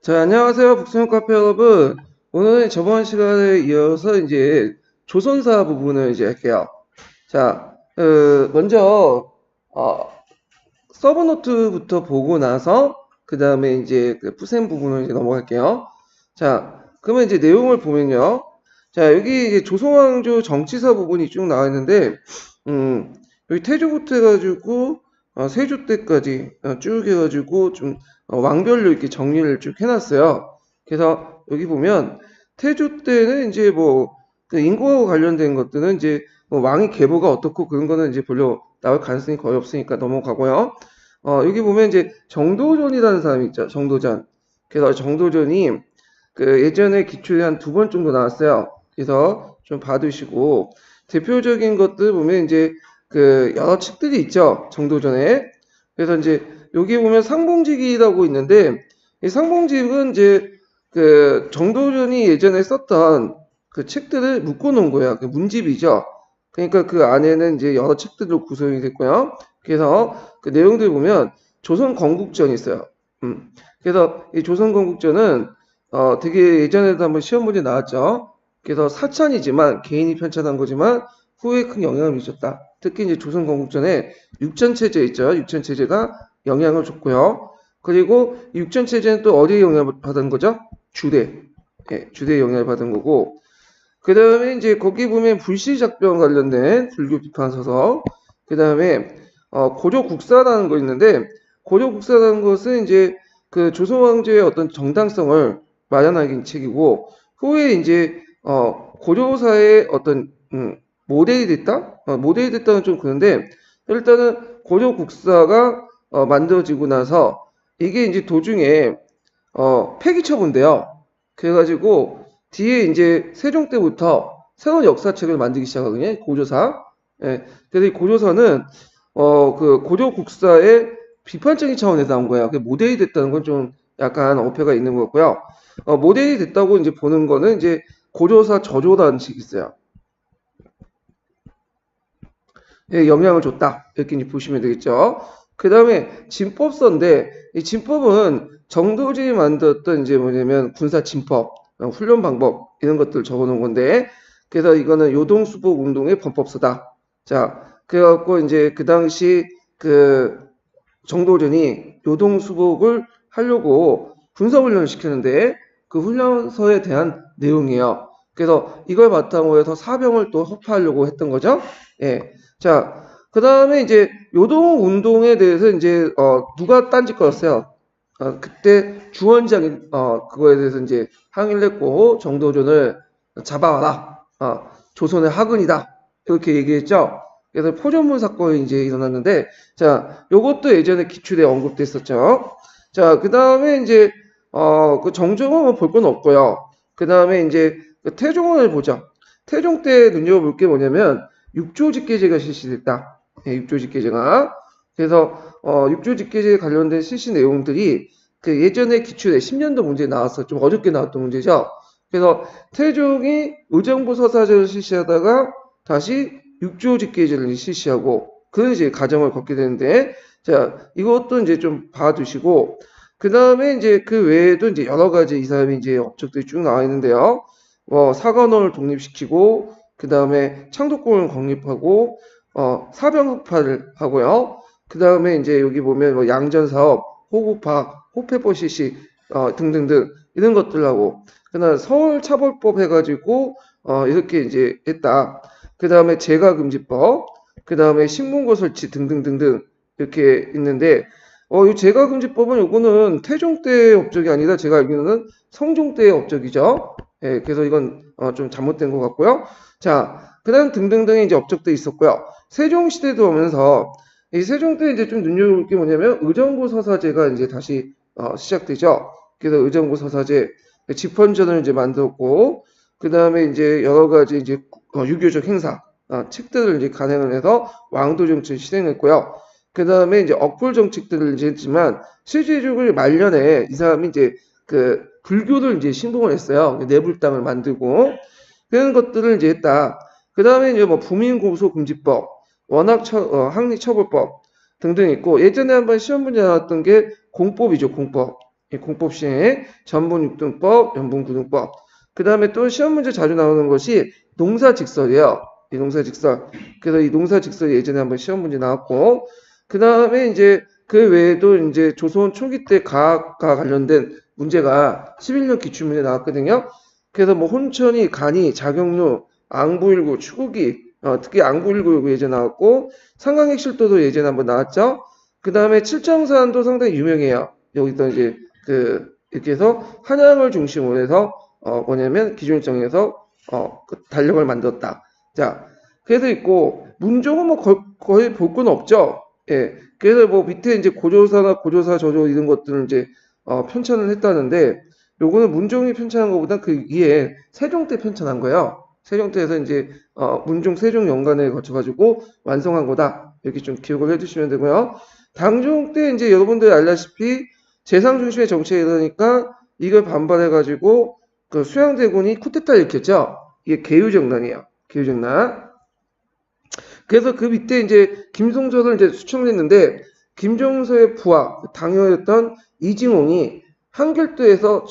자, 안녕하세요. 북수영 카페 여러분. 오늘은 저번 시간에 이어서 이제 조선사 부분을 이제 할게요. 자, 먼저, 서브노트부터 보고 나서, 그 다음에 이제 그 푸셈 부분을 이제 넘어갈게요. 자, 그러면 이제 내용을 보면요. 자, 여기 이제 조선왕조 정치사 부분이 쭉 나와 있는데, 여기 태조부터 해가지고, 세조 때까지 쭉 해가지고 좀 왕별로 이렇게 정리를 쭉 해놨어요. 그래서 여기 보면 태조 때는 이제 뭐 그 인구하고 관련된 것들은 이제 뭐 왕의 계보가 어떻고 그런 거는 이제 별로 나올 가능성이 거의 없으니까 넘어가고요. 여기 보면 이제 정도전이라는 사람이 있죠. 정도전. 그래서 정도전이 그 예전에 기초에 한 두 번 정도 나왔어요. 그래서 좀 봐두시고 대표적인 것들 보면 이제 그 여러 책들이 있죠. 정도전에. 그래서 이제 여기 보면 상봉직이라고 있는데 이 상봉직은 이제 그 정도전이 예전에 썼던 그 책들을 묶어 놓은 거예요. 그 문집이죠. 그러니까 그 안에는 이제 여러 책들로 구성이 됐고요. 그래서 그 내용들 보면 조선 건국전이 있어요. 그래서 이 조선 건국전은 되게 예전에도 한번 시험 문제 나왔죠. 그래서 사찬이지만 개인이 편찬한 거지만 후에 큰 영향을 미쳤다. 특히 이제 조선 건국전에 육전 체제 있죠. 육전 체제가 영향을 줬고요. 그리고 육전 체제는 또 어디에 영향을 받은 거죠? 주대. 예, 주대에 영향을 받은 거고. 그 다음에 이제 거기 보면 불시작변 관련된 불교 비판 서서. 그 다음에 고조국사라는 거 있는데 고조국사라는 것은 이제 그 조선 왕조의 어떤 정당성을 마련하기 책이고 후에 이제 고조사의 어떤 모델이 됐다? 모델이 됐다는 좀 그런데 일단은 고조국사가 만들어지고 나서 이게 이제 도중에 폐기 처분돼요. 그래가지고 뒤에 이제 세종 때부터 새로운 역사책을 만들기 시작하거든요. 고조사. 예. 그래서 이 고조사는 그 고조국사의 비판적인 차원에서 나온 거예요. 그 모델이 됐다는 건 좀 약간 어폐가 있는 것 같고요. 모델이 됐다고 이제 보는 거는 이제 고조사 저조라는 식이 있어요. 예, 영향을 줬다. 이렇게 이제 보시면 되겠죠. 그 다음에 진법서인데, 이 진법은 정도진이 만들었던 이제 뭐냐면 군사 진법, 훈련 방법, 이런 것들 적어 놓은 건데, 그래서 이거는 요동수복 운동의 범법서다. 자, 그래갖고 이제 그 당시 그 정도전이 요동수복을 하려고 군사훈련을 시키는데, 그 훈련서에 대한 내용이에요. 그래서 이걸 바탕으로 해서 사병을 또 협파하려고 했던 거죠. 예. 자, 그 다음에 이제 요동 운동에 대해서 이제 누가 딴짓 거였어요. 그때 주원장이 그거에 대해서 이제 항의를 했고 정도전을 잡아와라. 조선의 하근이다. 이렇게 얘기했죠. 그래서 포전문 사건이 이제 일어났는데 자, 요것도 예전에 기출에 언급됐었죠. 자, 그 다음에 이제 그 정종은 볼 건 없고요. 그 다음에 이제 그 태종을 보죠. 태종 때 눈여겨볼 게 뭐냐면 육조직계제가 실시됐다. 예, 육조직계제가. 그래서 육조직계제에 관련된 실시 내용들이 그 예전에 기출에 10년도 문제에 나왔어. 좀 어렵게 나왔던 문제죠. 그래서 태종이 의정부 서사제를 실시하다가 다시 육조직계제를 실시하고 그런 이제 과정을 걷게 되는데 자 이것도 이제 좀 봐두시고 그 다음에 이제 그 외에도 이제 여러 가지 이 사람이 이제 업적들이 쭉 나와 있는데요. 사관원을 독립시키고 그 다음에 창덕궁을 건립하고 사병흑파를 하고요. 그 다음에 이제 여기 보면 뭐 양전사업, 호국파, 호패보 실시 등등등 이런 것들하고 그다음 서울차벌법 해가지고 이렇게 이제 했다. 그 다음에 재가금지법, 그 다음에 신문고 설치 등등등등 이렇게 있는데 이 재가금지법은 요거는 태종 때의 업적이 아니라 제가 알기로는 성종 때의 업적이죠. 예, 그래서 이건 좀 잘못된 것 같고요. 자, 그 다음 등등등의 이제 업적도 있었고요. 세종시대도 오면서, 이 세종 때 이제 좀 눈여볼 게 뭐냐면, 의정부 서사제가 이제 다시, 시작되죠. 그래서 의정부 서사제, 집헌전을 이제 만들었고, 그 다음에 이제 여러 가지 이제, 유교적 행사, 책들을 이제 간행을 해서 왕도 정치를 실행했고요. 그 다음에 이제 억불 정책들을 이제 했지만, 실제적으로 말년에 이 사람이 이제 그, 불교를 이제 신봉을 했어요. 내불당을 만들고, 그런 것들을 이제 했다. 그 다음에 이제 뭐 부민고소금지법, 항리처벌법 등등 있고 예전에 한번 시험 문제 나왔던 게 공법이죠. 공법. 이 공법 시행, 전분 6등법, 연분 9등법. 그 다음에 또 시험 문제 자주 나오는 것이 농사직설이에요. 이 농사직설. 그래서 이 농사직설이 예전에 한번 시험 문제 나왔고, 그 다음에 이제 그 외에도 이제 조선 초기 때 과학과 관련된 문제가 11년 기출문제 나왔거든요. 그래서 뭐 혼천이, 간이, 자경루, 앙부일구, 추구기, 특히 앙부일구 예전에 나왔고, 상강액실도도 예전에 한번 나왔죠. 그 다음에 칠정산도 상당히 유명해요. 여기서 이제 이렇게 해서 한양을 중심으로 해서 뭐냐면 기준을 정해서 그 달력을 만들었다. 자, 그래서 있고 문종은 뭐 거의 볼 건 없죠. 예. 그래서 뭐 밑에 이제 고조사나 고조사 저조 이런 것들을 이제 편찬을 했다는데 요거는 문종이 편찬한 것보다 그 위에 세종 때 편찬한 거예요. 세종 때에서 이제 문종 세종 연간에 거쳐 가지고 완성한 거다. 이렇게 좀 기억을 해 주시면 되고요. 당종 때 이제 여러분들 알다시피 재상 중심의 정치에 이르니까 이걸 반발해 가지고 그 수양대군이 쿠데타를 일으켰죠. 이게 계유정난이에요. 계유정난. 그래서 그 밑에 이제 김송서를 이제 수청을 했는데 김종서의 부하 당여였던 이징홍이 한결도에서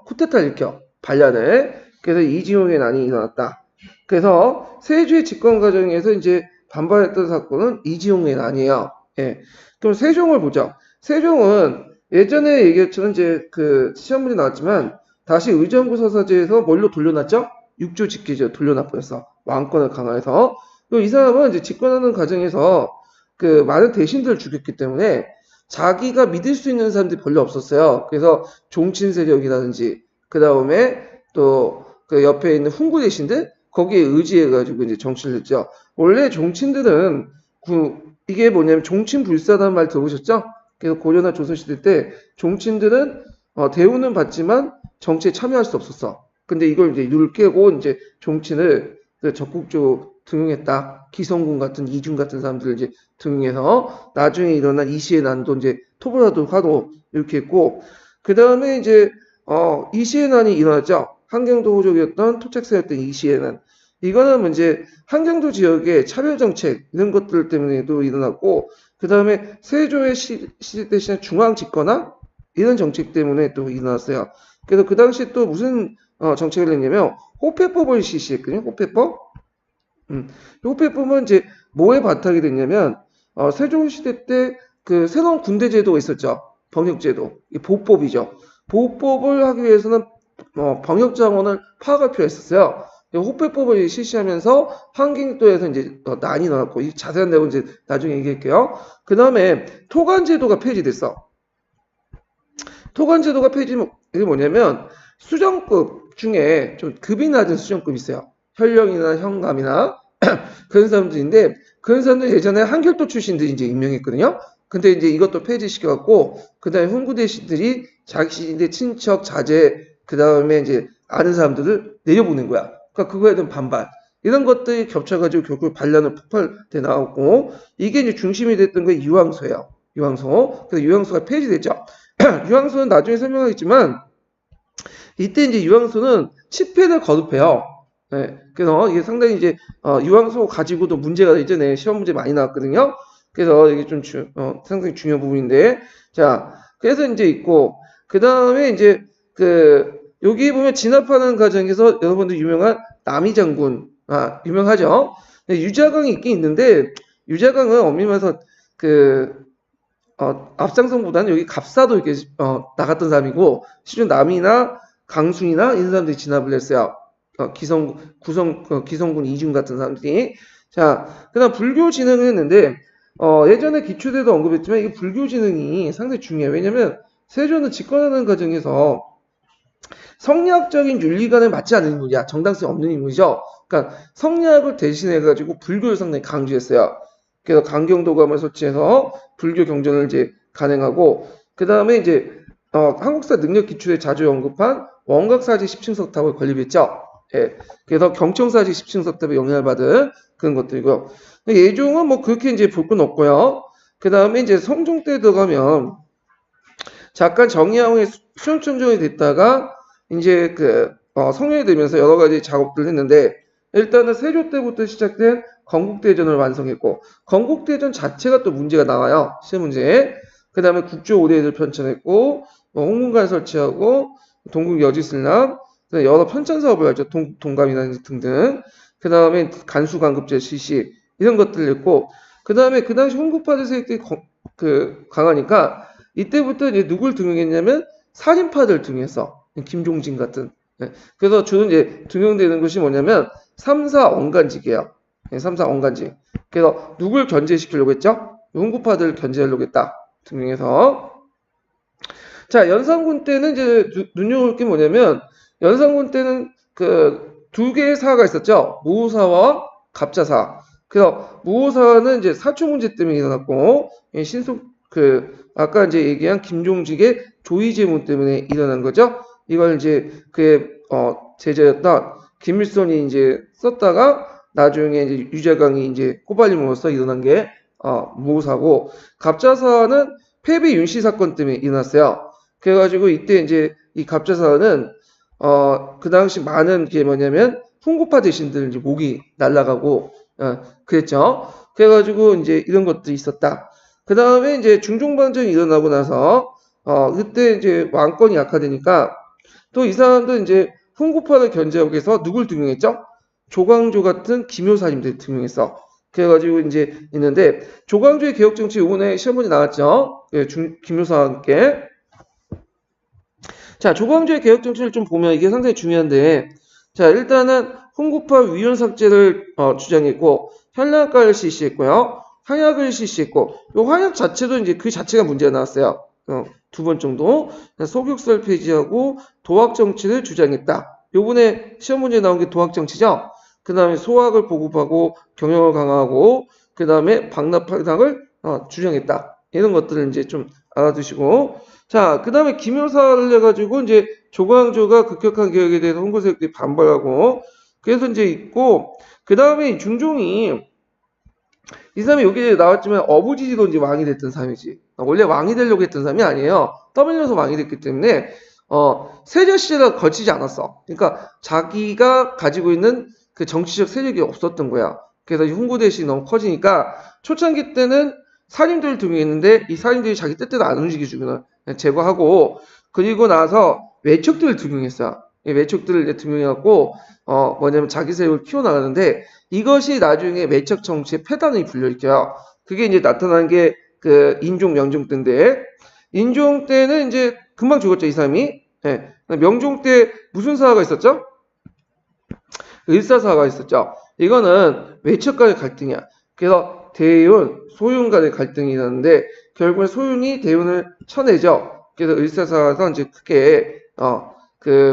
쿠데타를 일으켜 반란을. 그래서 이징홍의 난이 일어났다. 그래서 세주의 집권 과정에서 이제 반발했던 사건은 이징홍의 난이에요. 예. 그럼 세종을 보죠. 세종은 예전에 얘기했처럼 이제 그 시험 문제 나왔지만 다시 의정부 서사제에서 뭘로 돌려놨죠? 육조 직계제로 돌려놔버렸어. 왕권을 강화해서. 이 사람은 이제 집권하는 과정에서 그 많은 대신들을 죽였기 때문에 자기가 믿을 수 있는 사람들이 별로 없었어요. 그래서 종친 세력이라든지 그 다음에 또 그 옆에 있는 훈구 대신들 거기에 의지해가지고 이제 정치를 했죠. 원래 종친들은 이게 뭐냐면 종친불사라는 말 들어보셨죠? 그래서 고려나 조선시대 때 종친들은 대우는 받지만 정치에 참여할 수 없었어. 근데 이걸 이제 룰 깨고 이제 종친을 적극적으로 등용했다. 기성군 같은 이중 같은 사람들을 이제 등용해서 나중에 일어난 이시의 난도 이제 토벌하도록 하도 이렇게 했고 그 다음에 이제 이시의 난이 일어났죠. 한경도 호족이었던 토착세였던 이시의 난. 이거는 이제 한경도 지역의 차별정책 이런 것들 때문에도 일어났고 그 다음에 세조의 시대 대신에 중앙집권화 이런 정책 때문에 또 일어났어요. 그래서 그 당시에 또 무슨 정책을 했냐면 호패법을 실시했거든요. 호패법. 호패법은 이제 뭐에 바탕이 됐냐면 세종시대 때 그 새로운 군대 제도가 있었죠. 병역제도. 이 보법이죠. 보법을 하기 위해서는 병역 자원을 파악할 필요가 있었어요. 호패법을 실시하면서 한경도에서 이제 난이 나왔고 이 자세한 내용은 이제 나중에 얘기할게요. 그 다음에 토관제도가 폐지됐어. 토관제도가 이게 뭐냐면 수정급 중에 좀 급이 낮은 수정급이 있어요. 현령이나 현감이나 그런 사람들인데 그런 사람들 예전에 한결도 출신들이 이제 임명했거든요. 근데 이제 이것도 폐지시켜갖고 그 다음에 훈구 대신들이 자신의 친척, 자제 그 다음에 이제 아는 사람들을 내려보낸 거야. 그러니까 그거에 대한 반발. 이런 것들이 겹쳐가지고 결국 반란을 폭발돼 나왔고 이게 이제 중심이 됐던 게 유황소예요. 유황소. 그래서 유황소가 폐지됐죠. 유황소는 나중에 설명하겠지만 이때 이제 유황소는 치패를 거듭해요. 네. 그래서 이게 상당히 이제 유황소 가지고도 문제가 이전에 시험 문제 많이 나왔거든요. 그래서 이게 좀 상당히 중요한 부분인데 자 그래서 이제 있고 그 다음에 이제 여기 보면 진압하는 과정에서 여러분들 유명한 남이 장군 유명하죠. 유자강이 있긴 있는데 유자강은 엄밀히 말해서 앞장성보다는 여기 갑사도 이렇게 나갔던 사람이고 실제 남이나 강순이나 이런 사람들이 진압을 했어요. 기성군 이중 같은 사람들이. 자, 그다음 불교 진흥을 했는데 예전에 기초대도 언급했지만 이게 불교 진흥이 상당히 중요해요. 왜냐면 세조는 집권하는 과정에서 성리학적인 윤리관에 맞지 않는 인물이야. 정당성이 없는 인물이죠. 그러니까 성리학을 대신해가지고 불교를 상당히 강조했어요. 그래서 강경도감을 설치해서 불교 경전을 이제 간행하고 그 다음에 이제 한국사 능력 기초에 자주 언급한 원각사지 10층석탑을 건립했죠. 예. 그래서 경청사지 10층석탑에 영향을 받은 그런 것들이고요. 예종은 뭐 그렇게 이제 볼 건 없고요. 그 다음에 이제 성종 때 들어가면 잠깐 정의왕의 수령청정이 됐다가 이제 성령이 되면서 여러 가지 작업들을 했는데 일단은 세조 때부터 시작된 건국대전을 완성했고 건국대전 자체가 또 문제가 나와요. 시험 문제에. 그 다음에 국조 5대를 편찬했고 홍문관 설치하고 동국 여지슬람, 여러 편찬 사업을 하죠. 동감이나 등등. 그 다음에 간수관급제 실시 이런 것들을 했고, 그 다음에 그 당시 홍구파들 세력들이 강하니까 이때부터 이제 누굴 등용했냐면 살인파들 등용했어. 김종진 같은. 네. 그래서 주로 이제 등용되는 것이 뭐냐면 3사 언간직이에요. 네, 3사 언간직. 그래서 누굴 견제시키려고 했죠? 홍구파들 견제하려고 했다. 등용해서. 자, 연산군 때는 이제 눈여볼 게 뭐냐면 연산군 때는 그 두 개의 사가 있었죠. 무호사와 갑자사. 그래서 무호사는 이제 사초 문제 때문에 일어났고 신속 아까 이제 얘기한 김종직의 조의 제문 때문에 일어난 거죠. 이걸 이제 그의 제자였던 김일성이 이제 썼다가 나중에 이제 유자강이 이제 꼬발림으로써 일어난 게 무호사고, 갑자사는 패배 윤씨 사건 때문에 일어났어요. 그래가지고 이때 이제 이 갑자사는 그 당시 많은 게 뭐냐면 홍구파 대신들 이제 목이 날아가고 그랬죠. 그래가지고 이제 이런 것들이 있었다. 그 다음에 이제 중종방정이 일어나고 나서 그때 이제 왕권이 약화되니까 또 이 사람들 이제 홍구파를 견제하기 위해서 누굴 등용했죠? 조광조 같은 기묘사님들 등용했어. 그래가지고 이제 있는데 조광조의 개혁정치 이번에 시험 문제 나왔죠. 예, 기묘사와 함께. 자, 조광조의 개혁정치를 좀 보면 이게 상당히 중요한데, 자, 일단은 홍구파 위헌 삭제를 주장했고, 현란가를 실시했고요. 황약을 실시했고, 요 황약 자체도 이제 그 자체가 문제가 나왔어요. 두 번 정도. 소격설 폐지하고 도학정치를 주장했다. 요번에 시험 문제 나온 게 도학정치죠. 그 다음에 소학을 보급하고 경영을 강화하고, 그 다음에 방납할당을 주장했다. 이런 것들을 이제 좀 알아두시고, 자, 그 다음에 기묘사를 해가지고 이제 조광조가 급격한 개혁에 대해서 홍보 세력들이 반발하고, 그래서 이제 있고, 그 다음에 중종이 이 사람이 여기 나왔지만 어부지지로 이제 왕이 됐던 사람이지. 원래 왕이 되려고 했던 사람이 아니에요. 떠밀려서 왕이 됐기 때문에 세자 시대가 거치지 않았어. 그러니까 자기가 가지고 있는 그 정치적 세력이 없었던 거야. 그래서 홍보 대신이 너무 커지니까 초창기 때는 살인들을 등용했는데 이 살인들이 자기 뜻대로 안 움직여주면 제거하고, 그리고 나서 외척들을 등용했어요. 외척들을 이제 등용해갖고 뭐냐면 자기 세력을 키워나가는데, 이것이 나중에 외척 정치의 폐단이 불려일게요. 그게 이제 나타난 게 그 인종 명종 때인데, 인종 때는 이제 금방 죽었죠, 이 사람이. 네. 명종 때 무슨 사화가 있었죠? 을사사화가 있었죠. 이거는 외척 간의 갈등이야. 그래서 대윤, 소윤 간의 갈등이 있었는데 결국엔 소윤이 대윤을 쳐내죠. 그래서 을사사화에서 이제 크게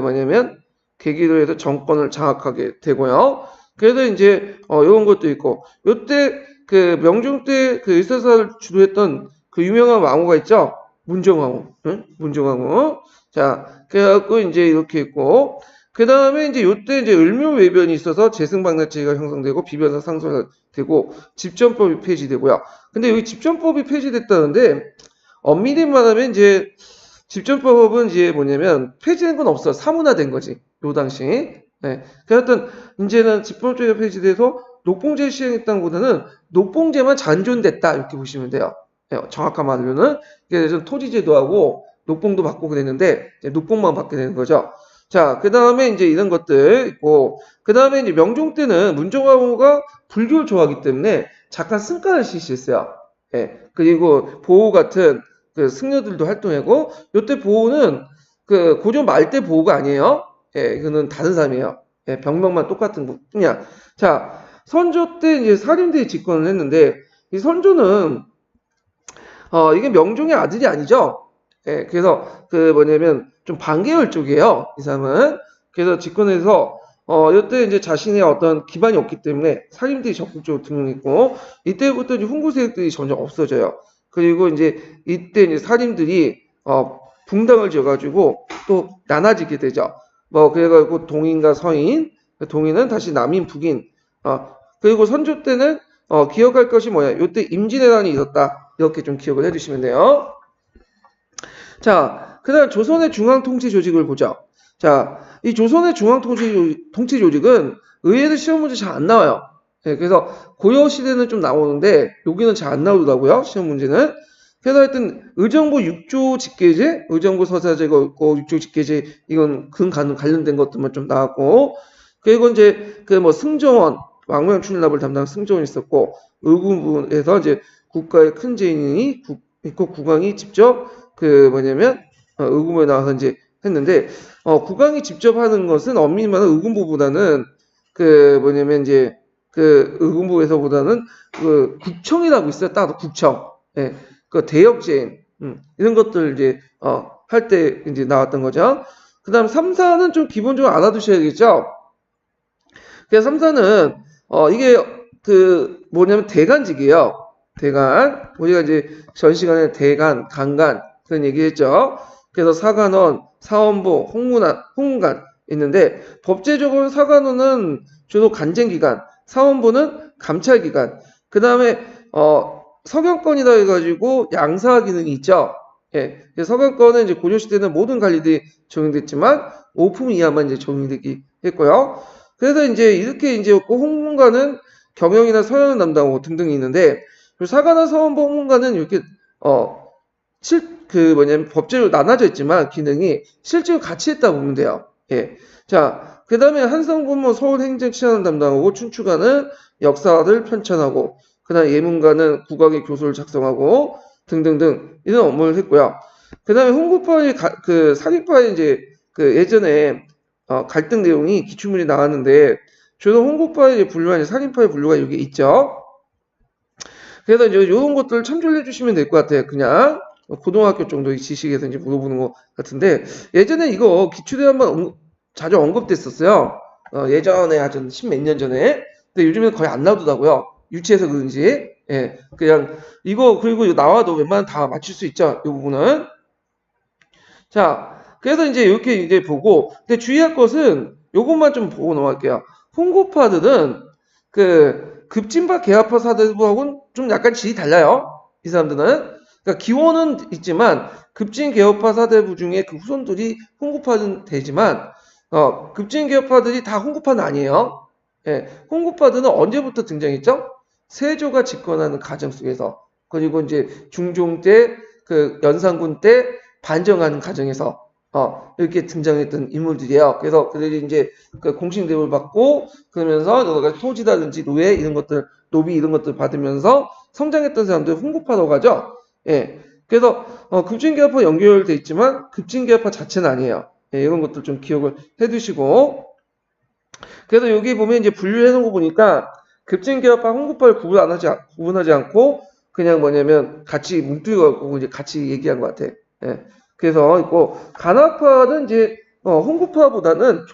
뭐냐면 계기로 해서 정권을 장악하게 되고요. 그래서 이제 이런 것도 있고, 요때 그 명종 때 그 을사사를 주도했던 그 유명한 왕후가 있죠. 문정왕후, 응? 문정왕후. 자, 그래갖고 이제 이렇게 있고, 그 다음에 이제 요때 이제 을묘외변이 있어서 재승방나체가 형성되고 비변사 상소되고 집전법이 폐지되고요. 근데 여기 집전법이 폐지됐다는데 엄밀히 말하면 이제 집전법은 이제 뭐냐면 폐지된 건 없어. 사문화된 거지. 요 당시. 네. 그래서 이제는 집법제가 폐지돼서 녹봉제 시행했다는 보다는 녹봉제만 잔존됐다 이렇게 보시면 돼요. 네, 정확한 말로는. 그래서 토지제도하고 녹봉도 받고 그랬는데 이제 녹봉만 받게 되는 거죠. 자, 그 다음에 이제 이런 것들 있고, 그 다음에 이제 명종 때는 문정왕후가 불교를 좋아하기 때문에 잠깐 승가를 실시했어요. 예. 그리고 보호 같은 그 승려들도 활동하고, 요때 보호는 그 고종 말대 보호가 아니에요. 예, 이거는 다른 사람이에요. 예, 병명만 똑같은 뿐이야. 자, 선조 때 이제 살인대에 집권을 했는데, 이 선조는, 이게 명종의 아들이 아니죠. 예, 그래서 그 뭐냐면 좀 반계열 쪽이에요. 이 사람은. 그래서 집권해서 이때 이제 자신의 어떤 기반이 없기 때문에 살인들이 적극적으로 등용했고, 이때부터 이제 훈구 세력들이 점점 없어져요. 그리고 이제 이때 이제 살인들이 붕당을 지어가지고 또 나눠지게 되죠. 뭐 그래가지고 동인과 서인, 동인은 다시 남인, 북인. 그리고 선조 때는 기억할 것이 뭐야? 이때 임진왜란이 있었다. 이렇게 좀 기억을 해주시면 돼요. 자, 그 다음 조선의 중앙통치조직을 보죠. 자, 이 조선의 중앙통치조직은 의외로 시험 문제 잘 안 나와요. 네, 그래서 고려시대는 좀 나오는데 여기는 잘 안 나오더라고요. 시험 문제는. 그래서 하여튼 의정부 6조 직계제, 의정부 서사제가 있고 6조 직계제 이건 관련된 것들만 좀 나왔고 그리고 이제 그 뭐 승정원 왕명 출납을 담당한 승정원이 있었고 의군부에서 이제 국가의 큰 죄인이 있고 국왕이 직접 그 뭐냐면 의군부에 나와서 이제 했는데 국왕이 직접 하는 것은 엄밀히 말하면 의군부보다는 그 뭐냐면 이제 그 의군부에서보다는 그 국청이라고 있어요. 따로 국청. 예. 그 대역죄인 이런 것들 이제 할 때 이제 나왔던 거죠. 그다음 3사는 좀 기본적으로 알아두셔야겠죠. 그래서 3사는 이게 그 뭐냐면 대간직이에요. 대간. 우리가 이제 전 시간에 대간, 간간 그런 얘기했죠. 그래서 사간원, 사원부, 홍문관 있는데 법제적으로 사간원은 주로 간쟁기관, 사원부는 감찰기관. 그 다음에 서경권이라 해가지고 양사 기능이 있죠. 예. 서경권은 이제 고려시대는 모든 관리들이 적용됐지만 오품 이하만 이제 적용되기 했고요. 그래서 이제 이렇게 이제 홍문관은 경영이나 서연을 담당하고 등등이 있는데 사관원 서원부 홍문관은 이렇게 그 뭐냐면 법제로 나눠져 있지만 기능이 실제로 같이 했다 보면 돼요. 예. 자, 그 다음에 한성부는 서울행정치안을 담당하고 춘추관은 역사를 편찬하고 그다음 예문가는 국악의 교수를 작성하고 등등등 이런 업무를 했고요. 그다음에 홍구파의 그 사기파의 이제 그 예전에 갈등 내용이 기출문이 나왔는데 주로 홍구파의 분류와 사기파의 분류가 여기 있죠. 그래서 이제 이런 것들을 참조를 해주시면 될 것 같아요. 그냥 고등학교 정도의 지식에서 이제 물어보는 것 같은데 예전에 이거 기출에 한번 자주 언급됐었어요. 예전에 아주 십몇 년 전에. 근데 요즘에는 거의 안 나오더라고요. 유치해서 그런지. 예, 그냥 이거 그리고 나와도 웬만하면 다 맞출 수 있죠. 이 부분은. 자, 그래서 이제 이렇게 이제 보고 근데 주의할 것은 요것만 좀 보고 넘어갈게요. 홍고파들은 그 급진파 개화파 사대부하고는 좀 약간 질이 달라요. 이 사람들은. 그러니까 기원은 있지만 급진 개화파 사대부 중에 그 후손들이 홍고파는 되지만 급진 개화파들이 다 홍고파는 아니에요. 예, 홍고파들은 언제부터 등장했죠? 세조가 집권하는 과정 속에서 그리고 이제 중종 때 그 연산군 때 반정하는 과정에서 이렇게 등장했던 인물들이에요. 그래서 그들이 이제 그 공식 대우를 받고 그러면서 여러 가지 토지라든지 노예 이런 것들 노비 이런 것들 받으면서 성장했던 사람들 홍고파라고 하죠. 예. 그래서 급진개화파 연결돼 있지만 급진개화파 자체는 아니에요. 예, 이런 것들 좀 기억을 해두시고 그래서 여기 보면 이제 분류해 놓은 거 보니까 급진개화파 홍고파를 구분하지 않고 그냥 뭐냐면 같이 뭉뚱이갖고 이제 같이 얘기한 것 같아. 예. 그래서 있고 간화파는 이제 홍고파보다는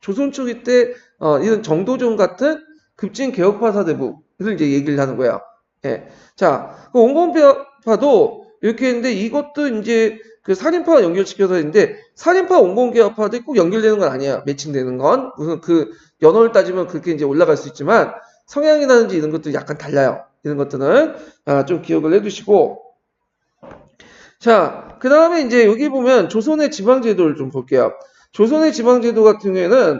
조선 초기 때 이런 정도종 같은 급진 개혁파 사대부를 이제 얘기를 하는 거야. 예. 자, 그 온건개혁파도 이렇게 했는데 이것도 이제 그 살인파와 연결시켜서 했는데 살인파 온건개혁파도 꼭 연결되는 건 아니야. 매칭되는 건 무슨 그 연원을 따지면 그렇게 이제 올라갈 수 있지만 성향이라든지 이런 것도 약간 달라요. 이런 것들은 좀 기억을 해두시고 자, 그 다음에 이제 여기 보면 조선의 지방제도를 좀 볼게요. 조선의 지방제도 같은 경우에는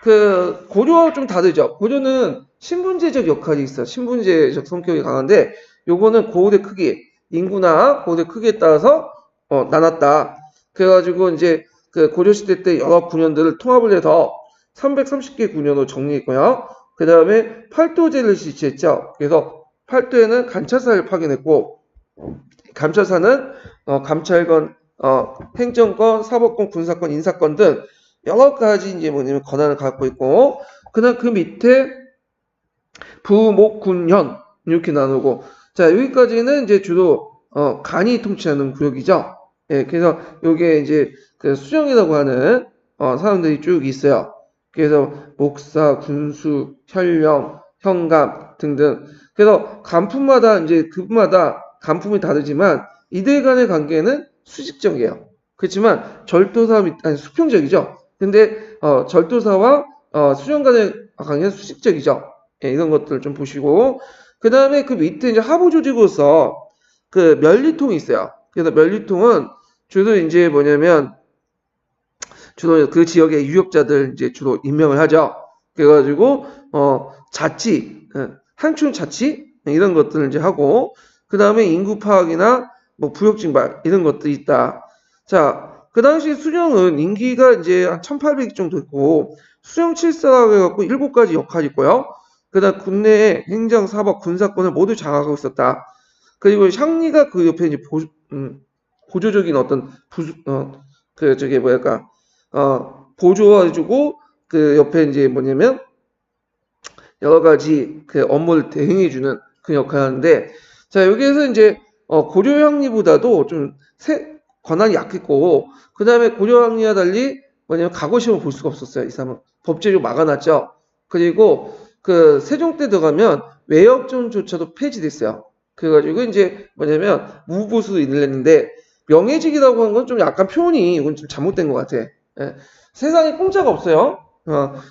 그 고려와 좀 다르죠. 고려는 신분제적 역할이 있어. 신분제적 성격이 강한데 요거는 고대 크기, 인구나 고대 크기에 따라서 나눴다. 그래가지고 이제 그 고려시대 때 여러 군현들을 통합을 해서 330개 군현으로 정리했고요. 그 다음에 팔도제를 실시했죠. 그래서 팔도에는 감찰사를 파견했고 감찰사는 감찰권, 행정권, 사법권, 군사권, 인사권 등 여러 가지 이제 뭐냐면 권한을 갖고 있고 그다음 그 밑에 부, 목, 군, 현 이렇게 나누고 자 여기까지는 이제 주로 간이 통치하는 구역이죠. 예, 그래서 요게 이제 그 수정이라고 하는 사람들이 쭉 있어요. 그래서 목사, 군수, 현령, 현감 등등. 그래서 간품마다 이제 급마다 간품이 다르지만 이들 간의 관계는 수직적이에요. 그렇지만 절도사 아니 수평적이죠. 근데 절도사와 수령 간의 관계는 수직적이죠. 예, 이런 것들 좀 보시고 그 다음에 그 밑에 이제 하부 조직으로서 그 면리통이 있어요. 그래서 면리통은 주로 이제 뭐냐면 주로 그 지역의 유역자들 이제 주로 임명을 하죠. 그래가지고 자치, 항촌 자치 이런 것들을 이제 하고 그 다음에 인구 파악이나 뭐 부역징발 이런 것들이 있다. 자, 그 당시 수령은 임기가 이제 한 1800 정도 있고 수령 7사라고 해갖고 7가지 역할이 있고요. 그다음 국내의 행정, 사법, 군사권을 모두 장악하고 있었다. 그리고 샹리가 그 옆에 이제 보조적인 어떤 그 저기 뭐랄까 보조해주고 그 옆에 이제 뭐냐면 여러 가지 그 업무를 대행해주는 그 역할을 하는데, 자, 여기에서 이제 고려황리보다도 좀 권한이 약했고, 그 다음에 고려황리와 달리 뭐냐면 과거시험을 볼 수가 없었어요. 이 사람은 법제로 막아놨죠. 그리고 그 세종 때 들어가면 외역전조차도 폐지됐어요. 그래가지고 이제 뭐냐면 무보수로 인을 했는데, 명예직이라고 하는 건 좀 약간 표현이 이건 좀 잘못된 것 같아. 예. 세상에 공짜가 없어요.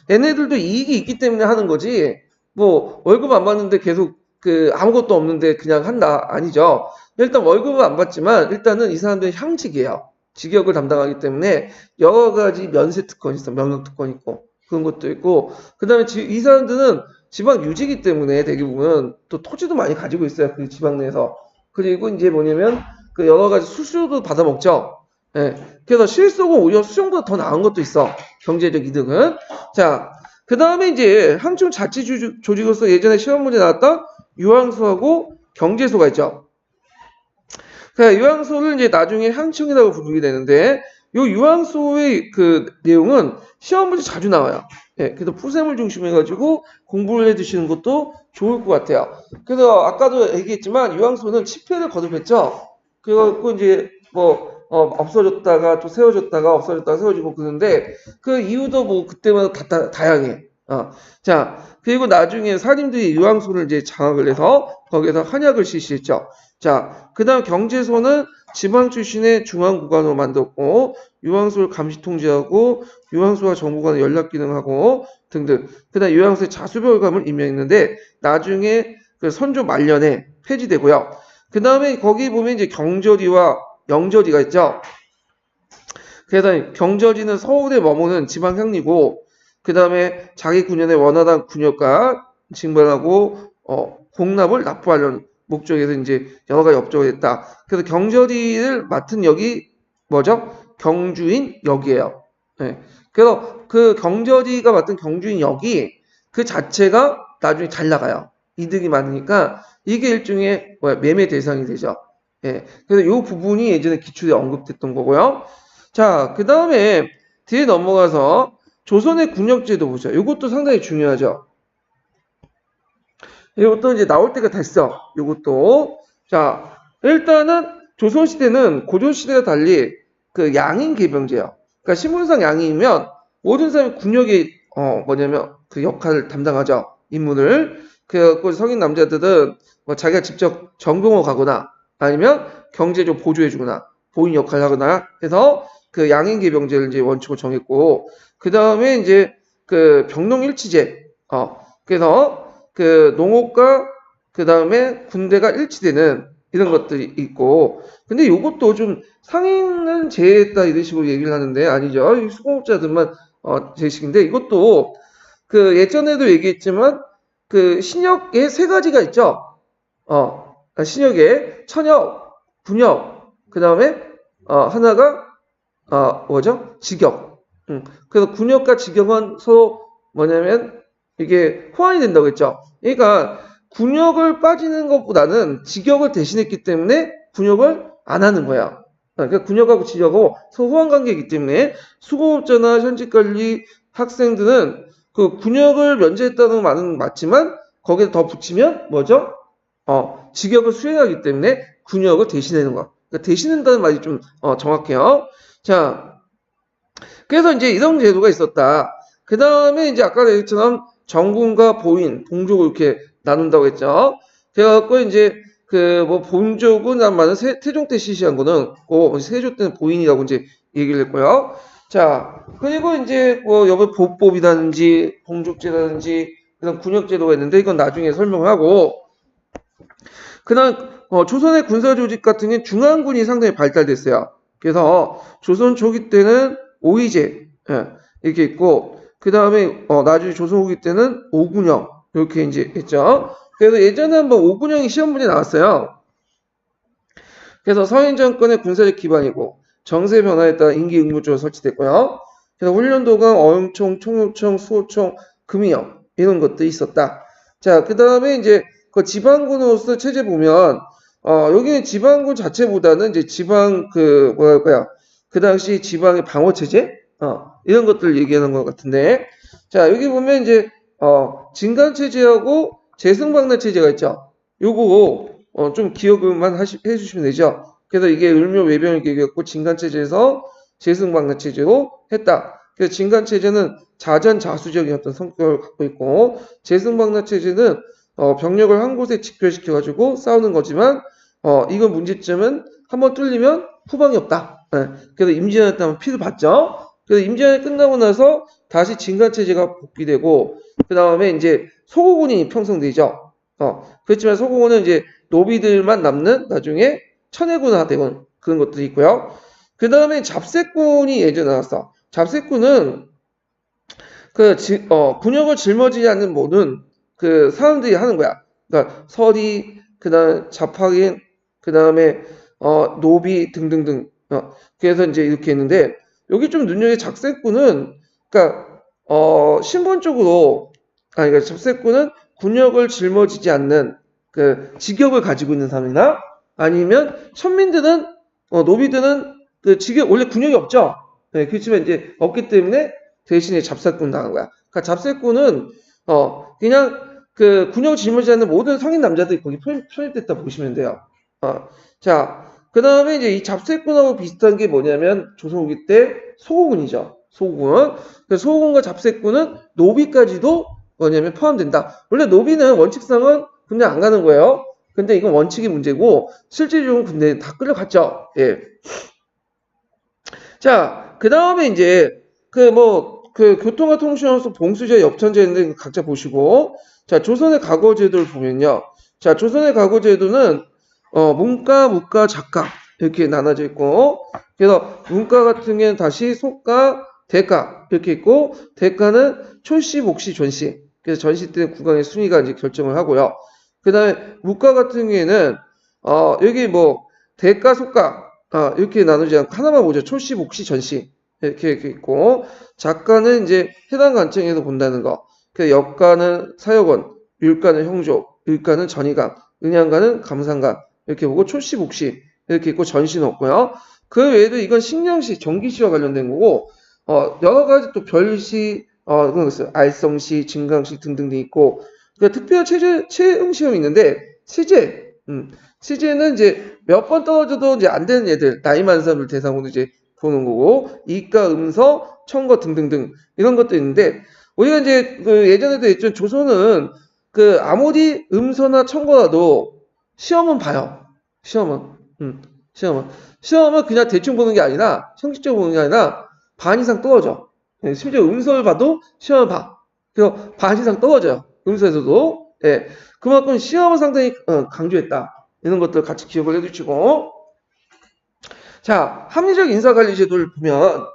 얘네들도 이익이 있기 때문에 하는 거지, 뭐 월급 안 받는데 계속 그 아무것도 없는데 그냥 한다 아니죠. 일단 월급은 안 받지만 일단은 이 사람들은 향직이에요. 직역을 담당하기 때문에 여러 가지 면세 특권이 있어, 명령 특권이 있고 그런 것도 있고, 그다음에 이 사람들은 지방 유지이기 때문에 대부분 또 토지도 많이 가지고 있어요. 그 지방 내에서. 그리고 이제 뭐냐면 그 여러 가지 수수료도 받아 먹죠. 예. 그래서 실속은 오히려 수령보다 더 나은 것도 있어. 경제적 이득은. 자, 그 다음에 이제 항충 자치 조직으로서 예전에 시험 문제 나왔던 유황소하고 경제소가 있죠. 자, 유황소를 이제 나중에 항충이라고 부르게 되는데, 요 유황소의 그 내용은 시험 문제 자주 나와요. 예, 그래서 풀셈을 중심해가지고 공부를 해두시는 것도 좋을 것 같아요. 그래서 아까도 얘기했지만 유황소는 치패를 거듭했죠. 그래갖고 이제 뭐 없어졌다가 또 세워졌다가 없어졌다가 세워지고 그러는데, 그 이유도 뭐 그때마다 다양해. 자, 그리고 나중에 사림들이 유황소를 이제 장악을 해서 거기에서 한약을 실시했죠. 자, 그 다음 경제소는 지방 출신의 중앙구간으로 만들었고, 유황소를 감시 통제하고, 유황소와 정부간의 연락 기능하고 등등. 그 다음 유황소의 자수별감을 임명했는데, 나중에 그 선조 말년에 폐지되고요. 그 다음에 거기 보면 이제 경절이와 영절이가 있죠. 그래서 경절이는 서울에 머무는 지방 향리고, 그 다음에 자기 군현에 원활한 군역과 징발하고 공납을 납부하려는 목적에서 이제 여러 가지 업적을 했다. 그래서 경절이를 맡은 역이 뭐죠? 경주인 역이에요. 네. 그래서 그 경절이가 맡은 경주인 역이 그 자체가 나중에 잘 나가요. 이득이 많으니까 이게 일종의 매매 대상이 되죠. 예. 그래서 이 부분이 예전에 기출에 언급됐던 거고요. 자, 그 다음에 뒤에 넘어가서 조선의 군역제도 보죠. 이것도 상당히 중요하죠. 이것도 이제 나올 때가 됐어. 이것도. 자, 일단은 조선시대는 고조시대와 달리 그 양인 계병제예요. 그러니까 신분상 양인이면 모든 사람이 군역에 뭐냐면 그 역할을 담당하죠. 임무를. 그래갖고 성인 남자들은 뭐 자기가 직접 전공을 가거나 아니면 경제적 보조해주거나 보인 역할을 하거나 해서 그 양인 계병제를 이제 원칙으로 정했고, 그 다음에 이제 그 병농일치제, 그래서 그 농업과 그 다음에 군대가 일치되는 이런 것들이 있고, 근데 이것도 좀 상인은 제했다 이런 식으로 얘기를 하는데 아니죠. 수공업자들만 제식인데, 이것도 그 예전에도 얘기했지만 그 신역에 세 가지가 있죠. 신역에 천역, 군역, 그 다음에 하나가 뭐죠? 직역. 그래서 군역과 직역은 서로 뭐냐면 이게 호환이 된다고 했죠. 그러니까 군역을 빠지는 것보다는 직역을 대신했기 때문에 군역을 안 하는 거야. 그러니까 군역하고 직역하고 서로 호환 관계이기 때문에 수공업자나 현직관리 학생들은 그 군역을 면제했다는 말은 맞지만 거기에 더 붙이면 뭐죠? 직역을 수행하기 때문에 군역을 대신하는 거. 그러니까 대신한다는 말이 좀 정확해요. 자, 그래서 이제 이런 제도가 있었다. 그 다음에 이제 아까 얘기했처럼 정군과 보인, 봉족을 이렇게 나눈다고 했죠. 그래갖고 이제 그 뭐 봉족은 아마는 태종 때 실시한 거는 세조 때는 보인이라고 이제 얘기를 했고요. 자, 그리고 이제 뭐 여러 보법이라든지 봉족제라든지 그런 군역제도가 있는데 이건 나중에 설명을 하고, 그다음 조선의 군사 조직 같은 게 중앙군이 상당히 발달됐어요. 그래서 조선 초기 때는 오이제 이렇게 있고, 그 다음에 나중에 조선 후기 때는 오군영 이렇게 이제 했죠. 그래서 예전에 한번 오군영이 시험 문제 나왔어요. 그래서 서인 정권의 군사적 기반이고 정세 변화에 따라 임기 의무조가 설치됐고요. 그래서 훈련도감, 어용총, 총육총, 수호총, 금이형 이런 것들이 있었다. 자, 그 다음에 이제 그 지방군으로서 체제 보면 여기는 지방군 자체보다는 이제 지방 그 뭐랄까요? 그 당시 지방의 방어 체제 이런 것들 얘기하는 것 같은데, 자 여기 보면 이제 진간 체제하고 제승방나 체제가 있죠. 요거 좀 기억만 해주시면 되죠. 그래서 이게 을묘 외병을 계획했고 진간체제에서 제승방나체제로 했다. 그래서 진간체제는 자전자수적인 어떤 성격을 갖고 있고 제승방나체제는 병력을 한 곳에 집결시켜가지고 싸우는 거지만 이건 문제점은 한번 뚫리면 후방이 없다. 네. 그래서 임진왜란 때문에 피를 봤죠. 그래서 임진왜란이 끝나고 나서 다시 진간체제가 복귀되고 그 다음에 이제 소고군이 형성되죠. 그렇지만 소고군은 이제 노비들만 남는 나중에 천해군화되고 그런 것들이 있고요. 그 다음에 잡세군이 예전에 나왔어. 잡세군은 군역을 짊어지지 않는 모든 그 사람들이 하는 거야. 그러니까 서리, 그다음 잡학인, 그 다음에 노비 등등등. 그래서 이제 이렇게 했는데 여기 좀 눈여겨 잡세군은 그러니까 신분적으로 그러니까 잡세군은 군역을 짊어지지 않는 그 직역을 가지고 있는 사람이나 아니면 천민들은 노비들은 그 직역 원래 군역이 없죠. 네, 그렇지만 이제 없기 때문에 대신에 잡세군 당한 거야. 그러니까 잡세군은 그냥 그 군역을 짊어지지 않는 모든 성인 남자들이 거기 편입됐다 보시면 돼요. 자, 그 다음에 이제 이 잡세군하고 비슷한 게 뭐냐면 조선 후기 때 소고군이죠. 소고군. 그 소고군과 잡세군은 노비까지도 뭐냐면 포함된다. 원래 노비는 원칙상은 군대 안 가는 거예요. 근데 이건 원칙이 문제고 실질적으로 군대에 다 끌려갔죠. 예. 자, 그 다음에 이제 그 교통과 통신원수 봉수제, 역천제 있는데 각자 보시고, 자 조선의 과거제도를 보면요. 자 조선의 과거제도는 문과, 무과, 작가 이렇게 나눠져 있고, 그래서 문과 같은 경우는 다시 속가, 대가 이렇게 있고, 대가는 초시, 복시, 전시. 그래서 전시 때 국왕의 순위가 이제 결정을 하고요. 그 다음에 무과 같은 경우에는 여기 대가, 속가 이렇게 나누지 않고 하나만 보죠. 초시, 복시, 전시 이렇게 있고, 작가는 이제 해당 관점에서 본다는 거. 그 역가는 사역원, 율가는 형조, 율가는 전의감, 은양가는 감상감 이렇게 보고 초시, 복시 이렇게 있고 전시는 없고요. 그 외에도 이건 신령시, 정기시와 관련된 거고 여러 가지 또 별시, 그런 거 있어요. 알성시, 진강시 등등등 있고, 그러니까 특별 체험 시험이 있는데 시제는 이제 몇 번 떨어져도 이제 안 되는 애들, 나이 많은 사람들 대상으로 이제 보는 거고, 이과, 음서, 청거 등등등 이런 것도 있는데, 우리가 이제 그 예전에도 했죠. 조선은 그 아무리 음서나 청거라도 시험은 봐요. 시험은 그냥 대충 보는 게 아니라 형식적으로 보는 게 아니라 반 이상 떨어져. 심지어 음서를 봐도 시험을 봐. 그래서 반 이상 떨어져요. 음서에서도. 예. 그만큼 시험을 상당히 강조했다. 이런 것들 같이 기억을 해두시고. 자, 합리적 인사관리 제도를 보면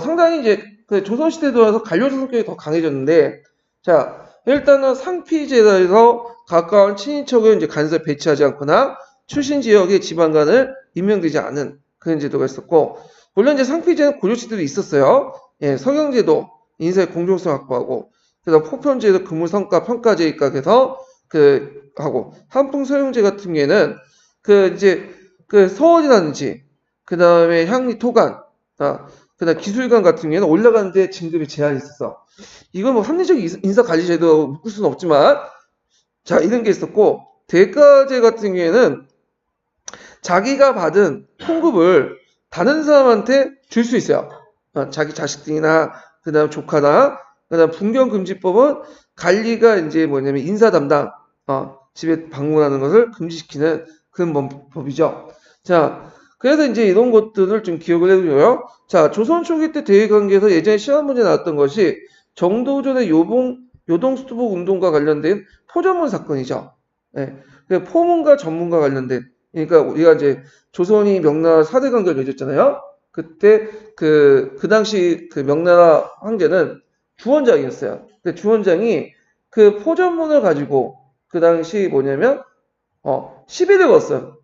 상당히 이제 그 조선시대 들어서 관료조 성격이 더 강해졌는데, 자 일단은 상피제도에서 가까운 친인척을 이제 간섭 배치하지 않거나 출신 지역의 지방관을 임명되지 않은 그런 제도가 있었고, 물론 이제 상피제는 고려시대도 있었어요. 예, 서경제도 인사의 공정성 확보하고, 그래서 포편제도 근무성과 평가제 입각해서 하고, 한풍서용제 같은 경우에는 이제 서원이라든지 그 다음에 향리 토관, 그다음 기술관 같은 경우에는 올라가는데 진급에 제한이 있었어. 이건 합리적 인사관리제도 묶을 수는 없지만, 자 이런 게 있었고, 대가제 같은 경우에는 자기가 받은 통급을 다른 사람한테 줄 수 있어요. 자기 자식들이나 그다음 조카나, 그다음 분경금지법은 관리가 이제 뭐냐면 인사 담당 집에 방문하는 것을 금지시키는 그런 법이죠. 자 그래서 이제 이런 것들을 좀 기억을 해두고요. 자 조선 초기 때 대외 관계에서 예전에 시험 문제 나왔던 것이 정도전의 요동수도복 운동과 관련된 포전문 사건이죠. 네. 포문과 전문과 관련된, 그러니까 우리가 이제 조선이 명나라 4대 관계를 맺었잖아요. 그때 그 당시 그 명나라 황제는 주원장이었어요. 근데 주원장이 그 포전문을 가지고 그 당시 뭐냐면 시비를 걸었어요.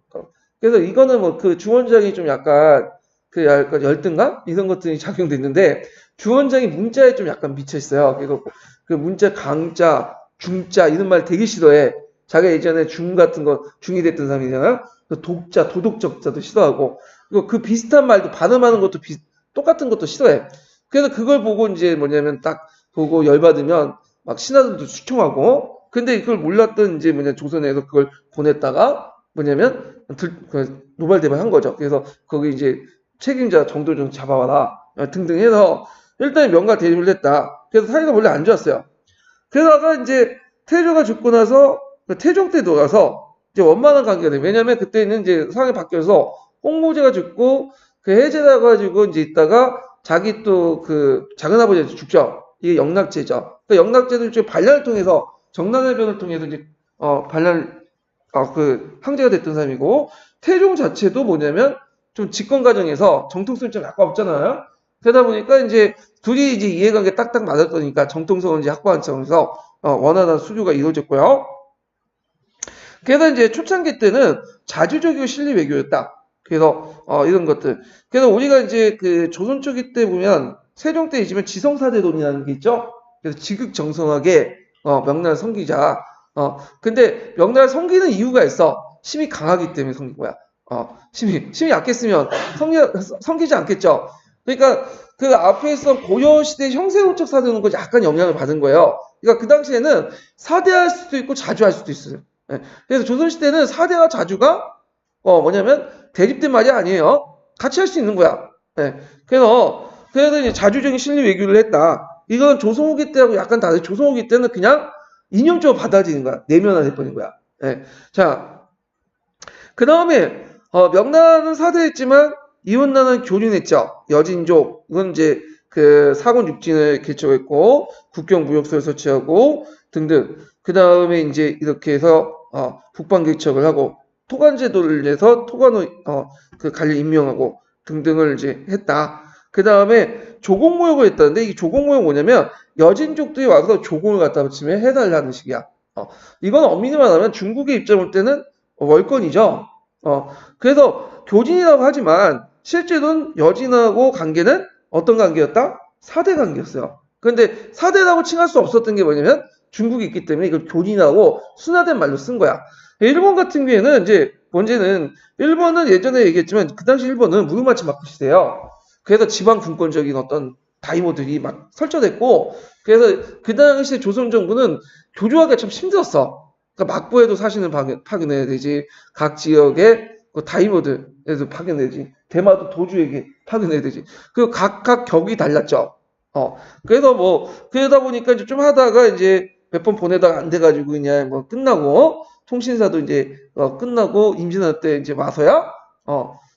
그래서 이거는 뭐 그 주원장이 좀 약간 그 약간 열등감 이런 것들이 작용됐는데 주원장이 문자에 좀 약간 미쳐 있어요. 그리고 그 문자 강자, 중자 이런 말 되게 싫어해. 자기가 예전에 중 같은 거 중이 됐던 사람이잖아요. 그 독자, 도덕적자도 싫어하고 그리고 그 비슷한 말도 발음하는 것도 똑같은 것도 싫어해. 그래서 그걸 보고 이제 뭐냐면 딱 보고 열받으면 막 신하들도 추청하고 근데 그걸 몰랐던 이제 뭐냐 조선에서 그걸 보냈다가 뭐냐면 노발대발한 거죠. 그래서 거기 이제 책임자 정도좀 잡아와라 등등 해서 일단 명가 대립을 했다. 그래서 사이가 원래 안 좋았어요. 그러다가 이제 태조가 죽고 나서 태종 때 돌아서 이제 원만한 관계가 돼요. 왜냐면 그때는 이제 상황이 바뀌어서 홍무제가 죽고 그 해제다 가지고 이제 있다가 자기 또 그 작은아버지가 죽죠. 이게 영락제죠. 그 영락제도 일종의 반란을 통해서 정난해변을 통해서 이제 반란 그 황제가 됐던 사람이고 태종 자체도 뭐냐면 좀 집권 과정에서 정통성이 좀 약간 없잖아요. 그러다 보니까 이제 둘이 이제 이해관계 딱딱 맞았더니까 정통성을 이제 확보한 차원에서 원활한 수교가 이루어졌고요. 그래서 이제 초창기 때는 자주적이고 실리 외교였다. 그래서 이런 것들. 그래서 우리가 이제 그 조선 초기 때 보면 세종 때 있으면 지성사대론이라는 게 있죠. 그래서 지극정성하게 명나라 섬기자. 근데 명나라 섬기는 이유가 있어. 힘이 강하기 때문에 섬긴 거야. 힘이 약했으면 섬기지 않겠죠. 그러니까 그 앞에서 고려시대 형세우척 사대는 거 약간 영향을 받은 거예요. 그러니까 그 당시에는 사대할 수도 있고 자주할 수도 있어요. 예. 그래서 조선시대는 사대와 자주가 뭐냐면 대립된 말이 아니에요. 같이 할 수 있는 거야. 예. 그래서 이제 자주적인 실리 외교를 했다. 이건 조선 후기 때하고 약간 다르죠. 조선 후기 때는 그냥 이념적으로 받아들이는 거야. 내면화돼 버린 거야. 예. 자, 그 다음에 명나라는 사대했지만 이웃나라는 교륜했죠. 여진족은 이제 그 사군 육진을 개척했고 국경 무역소를 설치하고 등등. 그 다음에 이제 이렇게 해서 북방 개척을 하고 토관제도를 해서 토관의 그 관리 임명하고 등등을 이제 했다. 그 다음에 조공무역을 했다는데 이 조공무역 뭐냐면 여진족들이 와서 조공을 갖다 붙이면 해달라는 식이야. 이건 엄밀히 말하면 중국의 입장 볼 때는 월권이죠. 그래서 교진이라고 하지만 실제로는 여진하고 관계는 어떤 관계였다? 사대 관계였어요. 그런데 사대라고 칭할 수 없었던 게 뭐냐면 중국이 있기 때문에 이걸 교진하고 순화된 말로 쓴 거야. 일본 같은 경우에는 이제 문제는 일본은 예전에 얘기했지만 그 당시 일본은 무르마치 마쿠 시대예요. 그래서 지방 분권적인 어떤 다이모들이 막 설정됐고 그래서 그 당시 조선 정부는 교조하기가 참 힘들었어. 그러니까 막부에도 사신을 파견해야 되지. 각 지역의 그 다이모들에도 파견해야 되지. 대마도 도주에게 파견해야 되지. 그 각각 격이 달랐죠. 그래서 뭐 그러다 보니까 이제 좀 하다가 이제 몇 번 보내다가 안 돼가지고 그냥 뭐 끝나고 통신사도 이제 끝나고 임진왜란 때 이제 와서야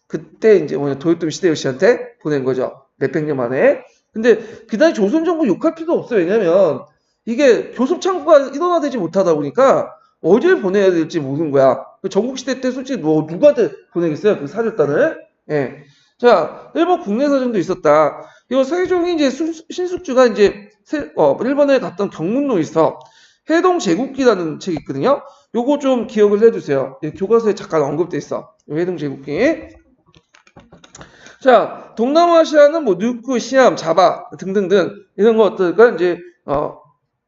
그때 이제 뭐냐 도요토미 히데요시한테 보낸 거죠. 몇백 년 만에. 근데 그 당시 조선 정부 욕할 필요도 없어요. 왜냐면 이게 교섭 창구가 일어나되지 못하다 보니까 어딜 보내야 될지 모르는 거야. 그 전국시대 때 솔직히 뭐 누구한테 보내겠어요? 그 사절단을. 예. 자, 일본 국내사정도 있었다. 이거 세종이 이제 신숙주가 이제 일본에 갔던 경문로에 있어. 해동 제국기라는 책이 있거든요. 요거 좀 기억을 해주세요. 교과서에 잠깐 언급돼 있어. 해동 제국기. 자, 동남아시아는 뭐 누크, 시암, 자바 등등등 이런 것들과 이제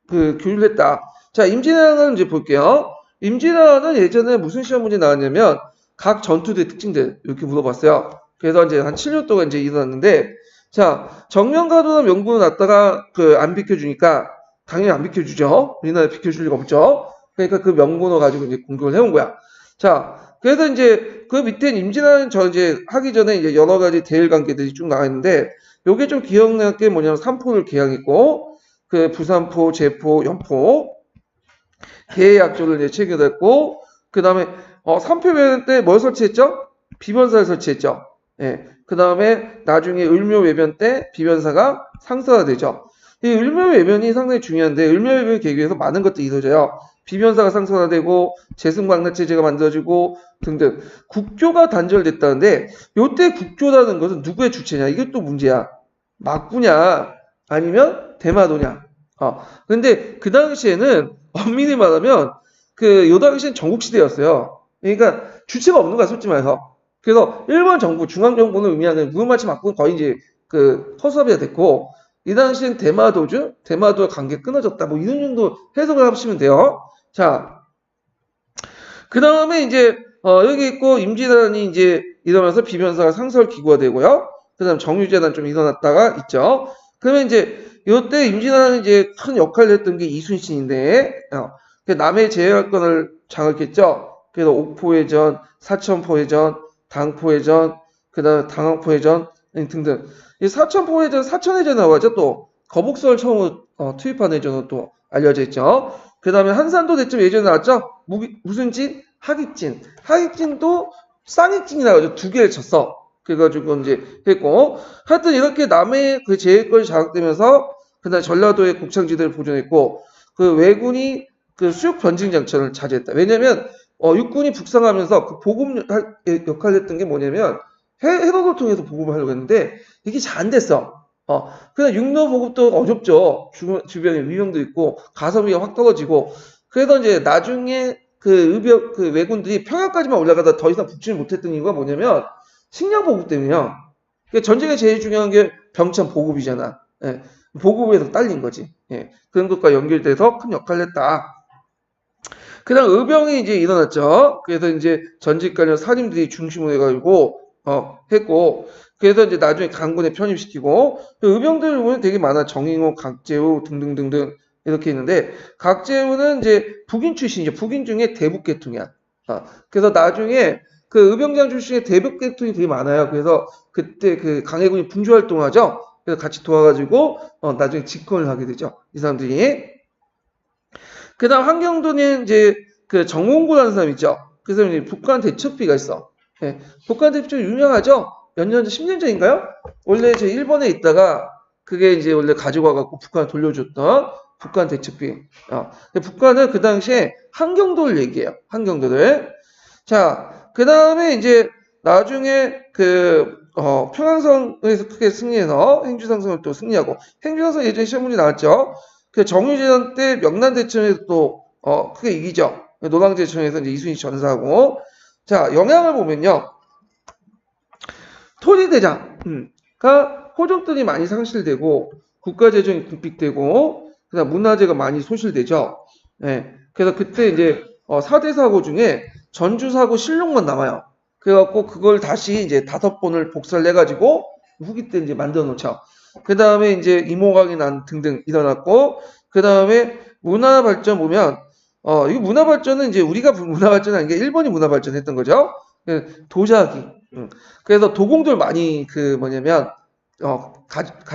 그 교류를 했다. 자, 임진왜란은 이제 볼게요. 임진왜란은 예전에 무슨 시험 문제 나왔냐면 각 전투대 특징들 이렇게 물어봤어요. 그래서 이제 한 7년 동안 이제 일어났는데 자, 정명가도나 명분을 놨다가 그 안 비켜주니까 당연히 안 비켜주죠. 우리나라에 비켜줄 리가 없죠. 그러니까 그 명분을 가지고 이제 공격을 해온 거야. 자, 그래서 이제 그 밑에 임진왜란 이제 하기 전에 이제 여러 가지 대일 관계들이 쭉 나와 있는데 요게 좀 기억날 게 뭐냐면 삼포를 개항했고 그 부산포, 제포, 연포 계약조를 이제 체결했고 그 다음에 삼표변 때 뭘 설치했죠? 비변사를 설치했죠. 예. 그 다음에 나중에 을묘외변 때 비변사가 상설화되죠. 이 을묘외변이 상당히 중요한데 을묘외변 계기에서 많은 것들이 이루어져요. 비변사가 상설화되고 제승광락체제가 만들어지고 등등 국교가 단절됐다는데 요때 국교라는 것은 누구의 주체냐 이게 또 문제야. 막부냐 아니면 대마도냐. 근데 그 당시에는 엄밀히 말하면 요 당시엔 전국시대였어요. 그러니까 주체가 없는 거야, 솔직히 말해서. 그래서 일본 정부, 중앙정부는 의미하는 무음마치 막군 거의 이제 그 허수아비가 됐고, 이 당시엔 대마도와 관계 끊어졌다. 뭐 이런 정도 해석을 하시면 돼요. 자, 그 다음에 이제 여기 있고 임진왜란이 이제 일어나서 비변사가 상설 기구가 되고요. 그 다음 정유재단 좀 일어났다가 있죠. 그러면 이제 이때 임진왜란은 이제 큰 역할을 했던 게 이순신인데 남해 제해할권을 장악했죠. 그래서 옥포해전, 사천포해전, 당포해전, 그 다음에 당항포해전 등등. 이 사천포해전, 사천해전 나와죠. 또 거북선을 처음으로 투입한 해전으로 또 알려져 있죠. 그 다음에 한산도 대첩 예전에 나왔죠. 무슨 진? 하깃진. 하깃진도 쌍익진이 나오죠. 두 개를 쳤어. 그래가지고 이제 했고. 하여튼 이렇게 남해의 그 제해권이 장악되면서 그다음 전라도의 곡창지대를 보존했고 그 왜군이 그 수육 변증 장천을 차지했다. 왜냐면 육군이 북상하면서 그 보급 역할을 했던 게 뭐냐면 해독을 통해서 보급을 하려고 했는데 이게 잘 안 됐어. 그냥 육로 보급도 어렵죠. 주변에 위험도 있고 가성비가 확 떨어지고 그래서 이제 나중에 그 왜군들이 평양까지만 올라가다 더 이상 붙지를 못했던 이유가 뭐냐면 식량 보급 때문이야. 그러니까 전쟁에 제일 중요한 게 병참 보급이잖아. 예, 보급에서 딸린 거지. 예, 그런 것과 연결돼서 큰 역할을 했다. 그다음 의병이 이제 일어났죠. 그래서 이제 전직관련 사림들이 중심으로 해가지고 했고 그래서 이제 나중에 강군에 편입시키고 의병들 보면 되게 많아. 정인호, 각재우 등등등등 이렇게 있는데 각재우는 이제 북인 출신이죠. 북인 중에 대북 계통이야. 그래서 나중에 그 의병장 출신의 대북 계통이 되게 많아요. 그래서 그때 그 강해군이 분주 활동하죠. 그래서 같이 도와가지고 나중에 집권을 하게 되죠. 이 사람들이. 그다음 한경도는 이제 그 정몽구라는 사람 있죠. 그 사람이 북한 대첩비가 있어. 예, 북한 대첩비 유명하죠. 몇 년 전, 10년 전인가요? 원래 저 일본에 있다가 그게 이제 원래 가지고 와갖고 북한에 돌려줬던 북한 대첩비. 북한은 그 당시에 한경도를 얘기해요. 한경도를. 자, 그 다음에 이제 나중에 평양성에서 크게 승리해서 행주상성을 또 승리하고 행주상성 예전에 시험 문제 나왔죠. 그 정유재단 때 명란대천에서 또 크게 이기죠. 노량제천에서 이제 이순신 전사하고. 자, 영향을 보면요. 토지대장가 호족들이 많이 상실되고 국가재정이 궁핍되고 그다음 문화재가 많이 소실되죠. 네. 그래서 그때 이제 4대 사고 중에 전주사고 실록만 남아요. 그래갖고 그걸 다시 이제 5번을 복사를 해가지고 후기 때 이제 만들어 놓죠. 그 다음에 이제 이모각이 난 등등 일어났고 그 다음에 문화발전 보면 이거 문화발전은 이제 우리가 문화발전이 아닌 게 일본이 문화발전했던 거죠. 도자기. 그래서 도공들 많이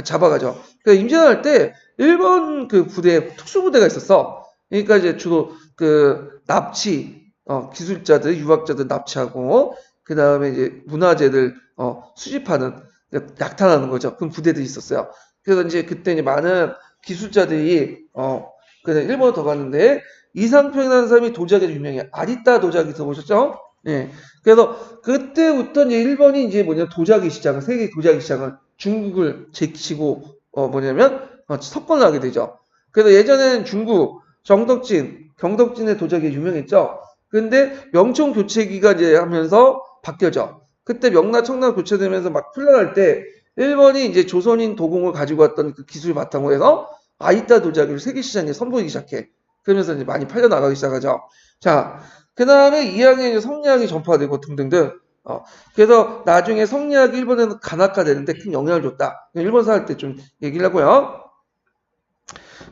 잡아가죠. 그래서 임진왜란 때 일본 그 부대 특수부대가 있었어. 그러니까 이제 주로 그 납치 기술자들 유학자들 납치하고 그 다음에 이제 문화재들 수집하는 약탈하는 거죠. 그런 부대들이 있었어요. 그래서 이제 그때 이제 많은 기술자들이 그냥 일본으로 더 갔는데 이상평이라는 사람이 도자기로 유명해요. 아리따 도자기 들어보셨죠? 예. 그래서 그때부터 이제 일본이 이제 도자기 시장을 세계 도자기 시장을 중국을 제치고 석권을 하게 되죠. 그래서 예전에는 중국 경덕진의 도자기 유명했죠. 근데 명청 교체기가 이제 하면서 바뀌어져. 그때 명나 청나 교체되면서 막 풀려날 때 일본이 이제 조선인 도공을 가지고 왔던 그 기술을 바탕으로 해서 아이따 도자기를 세계 시장에 선보이기 시작해. 그러면서 이제 많이 팔려 나가기 시작하죠. 자, 그 다음에 이항에 이제 성리학이 전파되고 등등등. 그래서 나중에 성리학이 일본에는 간학화 되는데 큰 영향을 줬다. 일본사 할 때 좀 얘기를 하고요.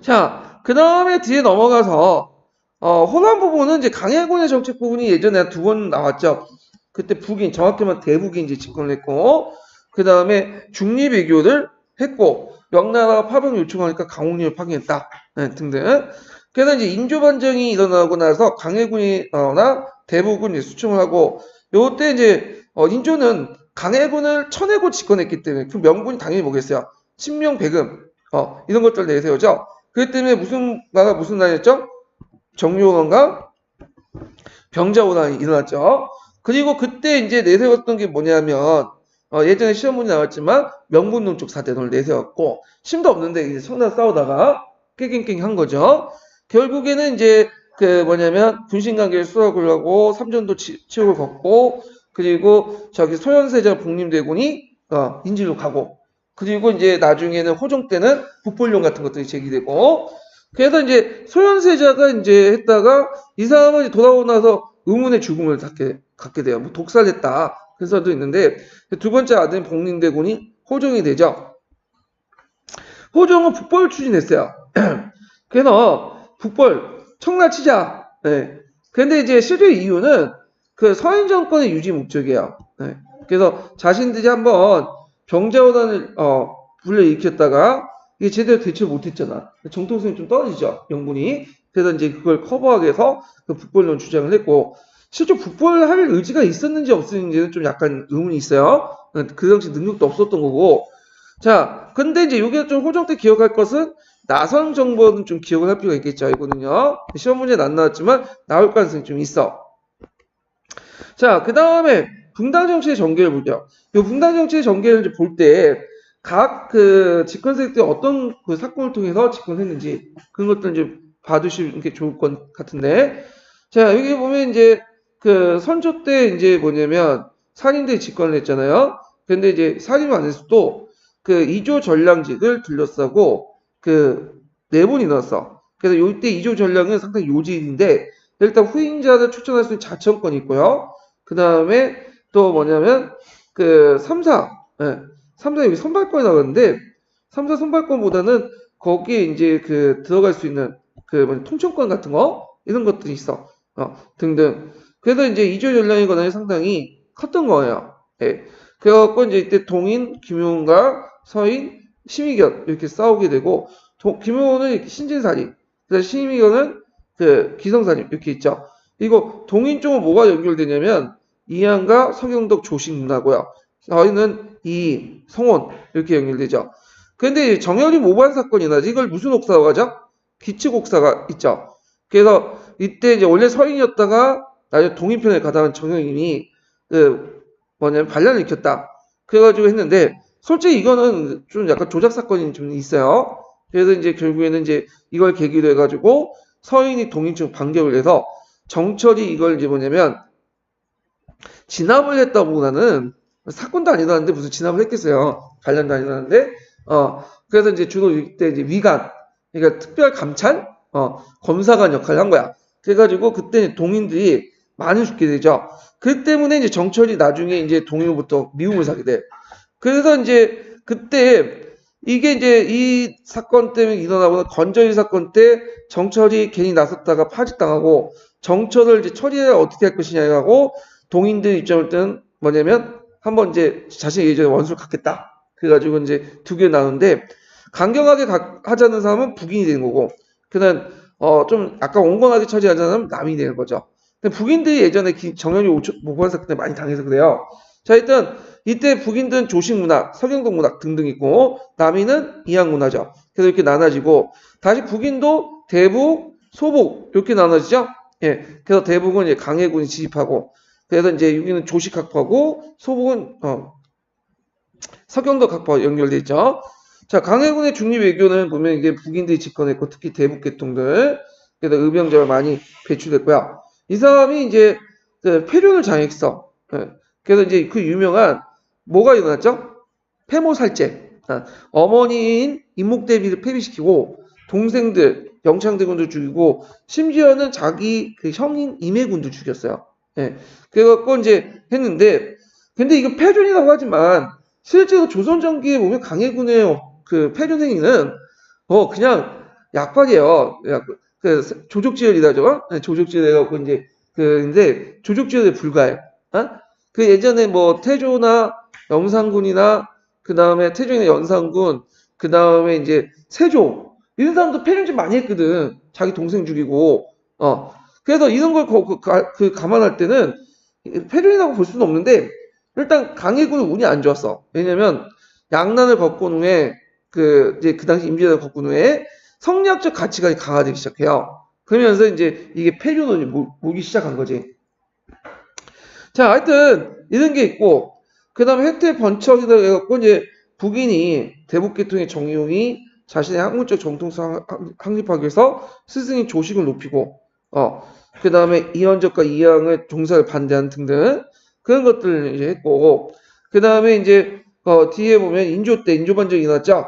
자, 그 다음에 뒤에 넘어가서 호남 부분은 이제 강해군의 정책 부분이 예전에 2번 나왔죠. 그때 북인, 정확히만 대북이 이제 집권을 했고, 그 다음에 중립외교를 했고, 명나라가 파병 요청하니까 강홍리를 파견했다. 네, 등등. 그래서 이제 인조반정이 일어나고 나서 강해군이나 대북은 이제 수청을 하고, 요때 이제, 인조는 강해군을 쳐내고 집권했기 때문에 그 명분이 당연히 뭐겠어요? 친명 배금, 이런 것들 내세우죠. 그렇기 때문에 무슨 날이었죠? 정유원과 병자호란이 일어났죠. 그리고 그때 이제 내세웠던 게 뭐냐면 예전에 시험 문제 나왔지만 명분농축 사대론을 내세웠고 힘도 없는데 이제 성난 싸우다가 깨갱깽 한 거죠. 결국에는 이제 그 뭐냐면 군신관계를 수락을 하고 삼전도 치욕을 걷고 그리고 저기 소현세자 복림대군이 인질로 가고 그리고 이제 나중에는 호종 때는 북벌령 같은 것들이 제기되고 그래서 이제 소현세자가 이제 했다가 이 사람은 이제 돌아오고 나서 의문의 죽음을 갖게 돼요. 뭐 독살했다. 그래서도 있는데 두 번째 아들인 복림대군이 호종이 되죠. 호종은 북벌을 추진했어요. 그래서 북벌 청나치자. 네. 근데 이제 실제 이유는 그 서인 정권의 유지 목적이에요. 네. 그래서 자신들이 한번 병자호란을 불러일으켰다가 이게 제대로 대처 못했잖아. 정통성이 좀 떨어지죠. 명분이. 그래서 이제 그걸 커버하기 위해서 그 북벌론 주장을 했고 실제 북벌할 의지가 있었는지 없었는지는 좀 약간 의문이 있어요. 그 당시 능력도 없었던 거고. 자, 근데 이제 여기서 좀 호종 때 기억할 것은 나선 정보는 좀 기억을 할 필요가 있겠죠. 이거는요. 시험 문제는 안 나왔지만 나올 가능성이 좀 있어. 자, 그 다음에 분당 정치의 전개를 보죠. 이 분당 정치의 전개를 볼 때 각 그 집권 세력들이 어떤 그 사건을 통해서 집권했는지 그런 것들 이제 봐두시는 게 좋을 것 같은데. 자, 여기 보면 이제 그 선조 때 이제 뭐냐면 살인들이 집권을 했잖아요. 근데 이제 살인 안에서도 그 이조 전량직을 둘러싸고 그 내분이 났어. 그래서 이때 이조 전량은 상당히 요지인데 일단 후임자를 추천할 수 있는 자천권이 있고요. 그 다음에 또 뭐냐면 그 3사, 예, 3사 여기 선발권이 나왔는데 3사 선발권보다는 거기에 이제 그 들어갈 수 있는 그 통천권 같은 거 이런 것들이 있어. 등등. 그래서 이제 이조 전량의 권한이 상당히 컸던 거예요. 예. 그래갖고 이제 이때 동인, 김용과 서인, 심의견 이렇게 싸우게 되고 김용호는 신진살인, 그다음 심의견은 그 기성살인 이렇게 있죠. 이거 동인 쪽은 뭐가 연결되냐면 이항과 서경덕 조식 누나고요. 서인은 이 성원 이렇게 연결되죠. 근데 정열이 모반 사건이 나지 이걸 무슨 옥사라고 하죠? 기측 옥사가 있죠. 그래서 이때 이제 원래 서인이었다가 나중에 동인편에 가다가 정열님이 그 뭐냐면 반란을 일으켰다. 그래가지고 했는데 솔직히 이거는 좀 약간 조작 사건이 좀 있어요. 그래서 이제 결국에는 이제 이걸 계기로 해가지고 서인이 동인 쪽 반격을 해서 정철이 이걸 이제 뭐냐면 진압을 했다보다는 사건도 아니라는데 무슨 진압을 했겠어요. 반란도 아니라는데 그래서 이제 주로 이때 이제 위관 그러니까 특별 감찰 검사관 역할을 한 거야. 그래가지고 그때 동인들이 많이 죽게 되죠. 그 때문에 이제 정철이 나중에 이제 동인으로부터 미움을 사게 돼. 그래서 이제 그때 이게 이제 이 사건 때문에 일어나고 건전지 사건 때 정철이 괜히 나섰다가 파직당하고 정철을 이제 처리해야 어떻게 할 것이냐 하고 동인들 입장을 때는 뭐냐면 한번 이제 자신의 예전에 원수를 갚겠다. 그래가지고 이제 두 개 나누는데 강경하게 하자는 사람은 북인이 되는 거고 그는 좀 약간 온건하게 처리하자는 사람은 남인이 되는 거죠. 근데 북인들이 예전에 정연이 모반 사건 때 많이 당해서 그래요. 자, 일단 이때 북인들은 조식 문학, 서경동 문학 등등 있고 남인은 이양 문화죠. 그래서 이렇게 나눠지고 다시 북인도 대북, 소북 이렇게 나눠지죠. 예, 그래서 대북은 이제 강해군이 지휘하고 그래서 이제 여기는 조식 학파고 소북은 서경덕 학파와 연결돼 있죠. 자, 강해군의 중립 외교는 보면 이게 북인들이 집권했고 특히 대북 계통들 그래서 의병자가 많이 배출됐고요. 이 사람이 이제 그 폐륜을 장했어. 예. 그래서 이제 그 유명한 뭐가 일어났죠? 폐모살제. 어머니인 임목대비를 폐비시키고 동생들 영창대군도 죽이고 심지어는 자기 그 형인 임해군도 죽였어요. 예. 그래갖고 이제 했는데 근데 이거 폐륜이라고 하지만 실제로 조선 전기에 보면 강해군의 그 폐륜 행위는 그냥 약발이에요. 그 조족지혈이라죠. 네, 조족지혈 해갖고 이제 근데 조족지혈에 불과해. 그 예전에 뭐 태조나 영상군이나 그 다음에 태조나 연산군 그 다음에 이제 세조 이런 사람도 폐륜질 많이 했거든. 자기 동생 죽이고 그래서 이런 걸 감안할 때는 폐륜이라고 볼 수는 없는데 일단 강해군은 운이 안 좋았어. 왜냐면 양난을 겪은 후에 이제 그 당시 임진왜란을 겪은 후에 성리학적 가치가 강화되기 시작해요. 그러면서 이제 이게 폐륜론이 모기 시작한 거지. 자, 하여튼 이런 게 있고 그 다음에 혜태 번척이다 해갖고 이제 북인이 대북계통의 정의용이 자신의 학문적 정통성 확립하기 위해서 스승인 조식을 높이고 그 다음에 이현적과 이항의 종사를 반대하는 등등 그런 것들을 이제 했고, 그 다음에 이제 뒤에 보면 인조 때 인조 반정이 났죠.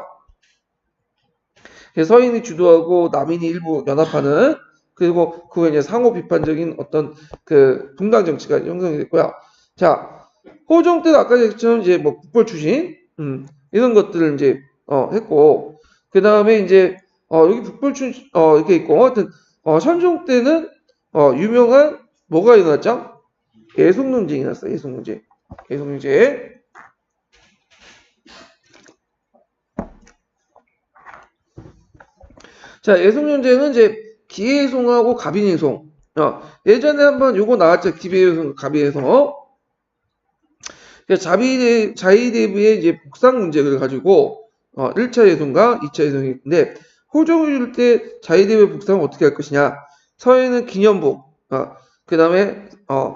서인이 주도하고 남인이 일부 연합하는, 그리고 그 후에 이제 상호 비판적인 어떤 그 분당 정치가 형성이 됐고요. 자, 호종 때도 아까 얘기했처럼 이제 뭐 국벌 추진, 이런 것들을 이제 했고, 그 다음에 이제 여기 국벌 추진 이렇게 있고, 하여튼 선종 때는 유명한 뭐가 일어났죠? 예속 논쟁이 났어요. 예속 논쟁. 예속 논쟁. 자, 예송연제는 이제 기해송하고 가빈예송. 예전에 한번 요거 나왔죠. 기해송, 가빈예송. 자위대부의 이제 복상 문제를 가지고 1차 예송과 2차 예송이 있는데, 호종일 때 자위대부의 복상을 어떻게 할 것이냐. 서해는 기년복, 그 다음에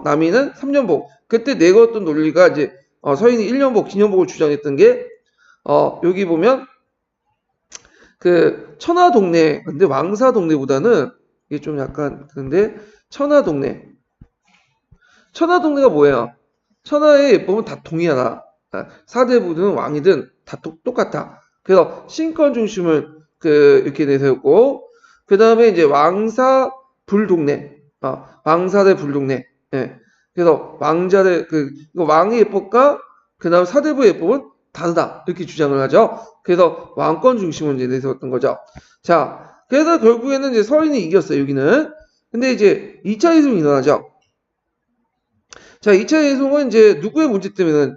남이는 3년복. 그때 내걸었던 논리가 이제 서인이 1년복, 기년복을 주장했던 게 여기 보면 그 천하동네, 근데 왕사동네보다는 이게 좀 약간 그런데 천하동네가 뭐예요? 천하에 보면 다 동이하나, 사대부든 왕이든 다 똑같아. 그래서 신권 중심을 이렇게 내세웠고, 그 다음에 이제 왕사 불동네, 왕사대 불동네. 예. 그래서 왕자대 이거 왕의 예법과 그 다음 사대부의 예법은 다르다 이렇게 주장을 하죠. 그래서 왕권 중심을 이제 내세웠던 거죠. 자, 그래서 결국에는 이제 서인이 이겼어요. 여기는. 근데 이제 2차 예송이 일어나죠. 자, 2차 예송은 이제 누구의 문제 때문에는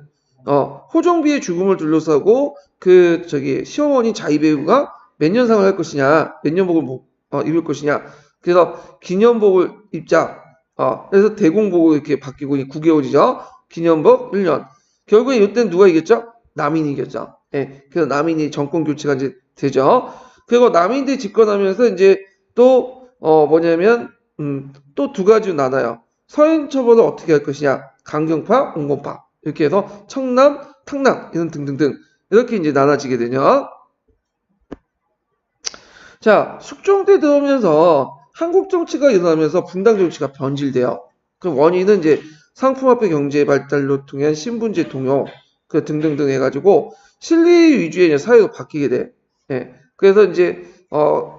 호종비의 죽음을 둘러싸고 시어머니 자이배우가 몇 년상을 할 것이냐, 몇 년복을 입을 것이냐. 그래서 기년복을 입자. 그래서 대공복을 이렇게 바뀌고 9개월이죠. 기년복 1년. 결국에 이때는 누가 이겼죠? 남인이 이겼죠. 예. 그래서 남인이 정권 교체가 이제 되죠. 그리고 남인들이 집권하면서 이제 또 뭐냐면 또 두 가지로 나눠요. 서인 처벌을 어떻게 할 것이냐. 강경파, 온건파. 이렇게 해서 청남, 탕남 이런 등등등 이렇게 이제 나눠지게 되죠. 자, 숙종 때 들어오면서 한국 정치가 일어나면서 분당 정치가 변질돼요. 그 원인은 이제 상품화폐 경제 발달로 통한 신분제 동요 등등등 해가지고 실리 위주의 사회로 바뀌게 돼. 예. 그래서 이제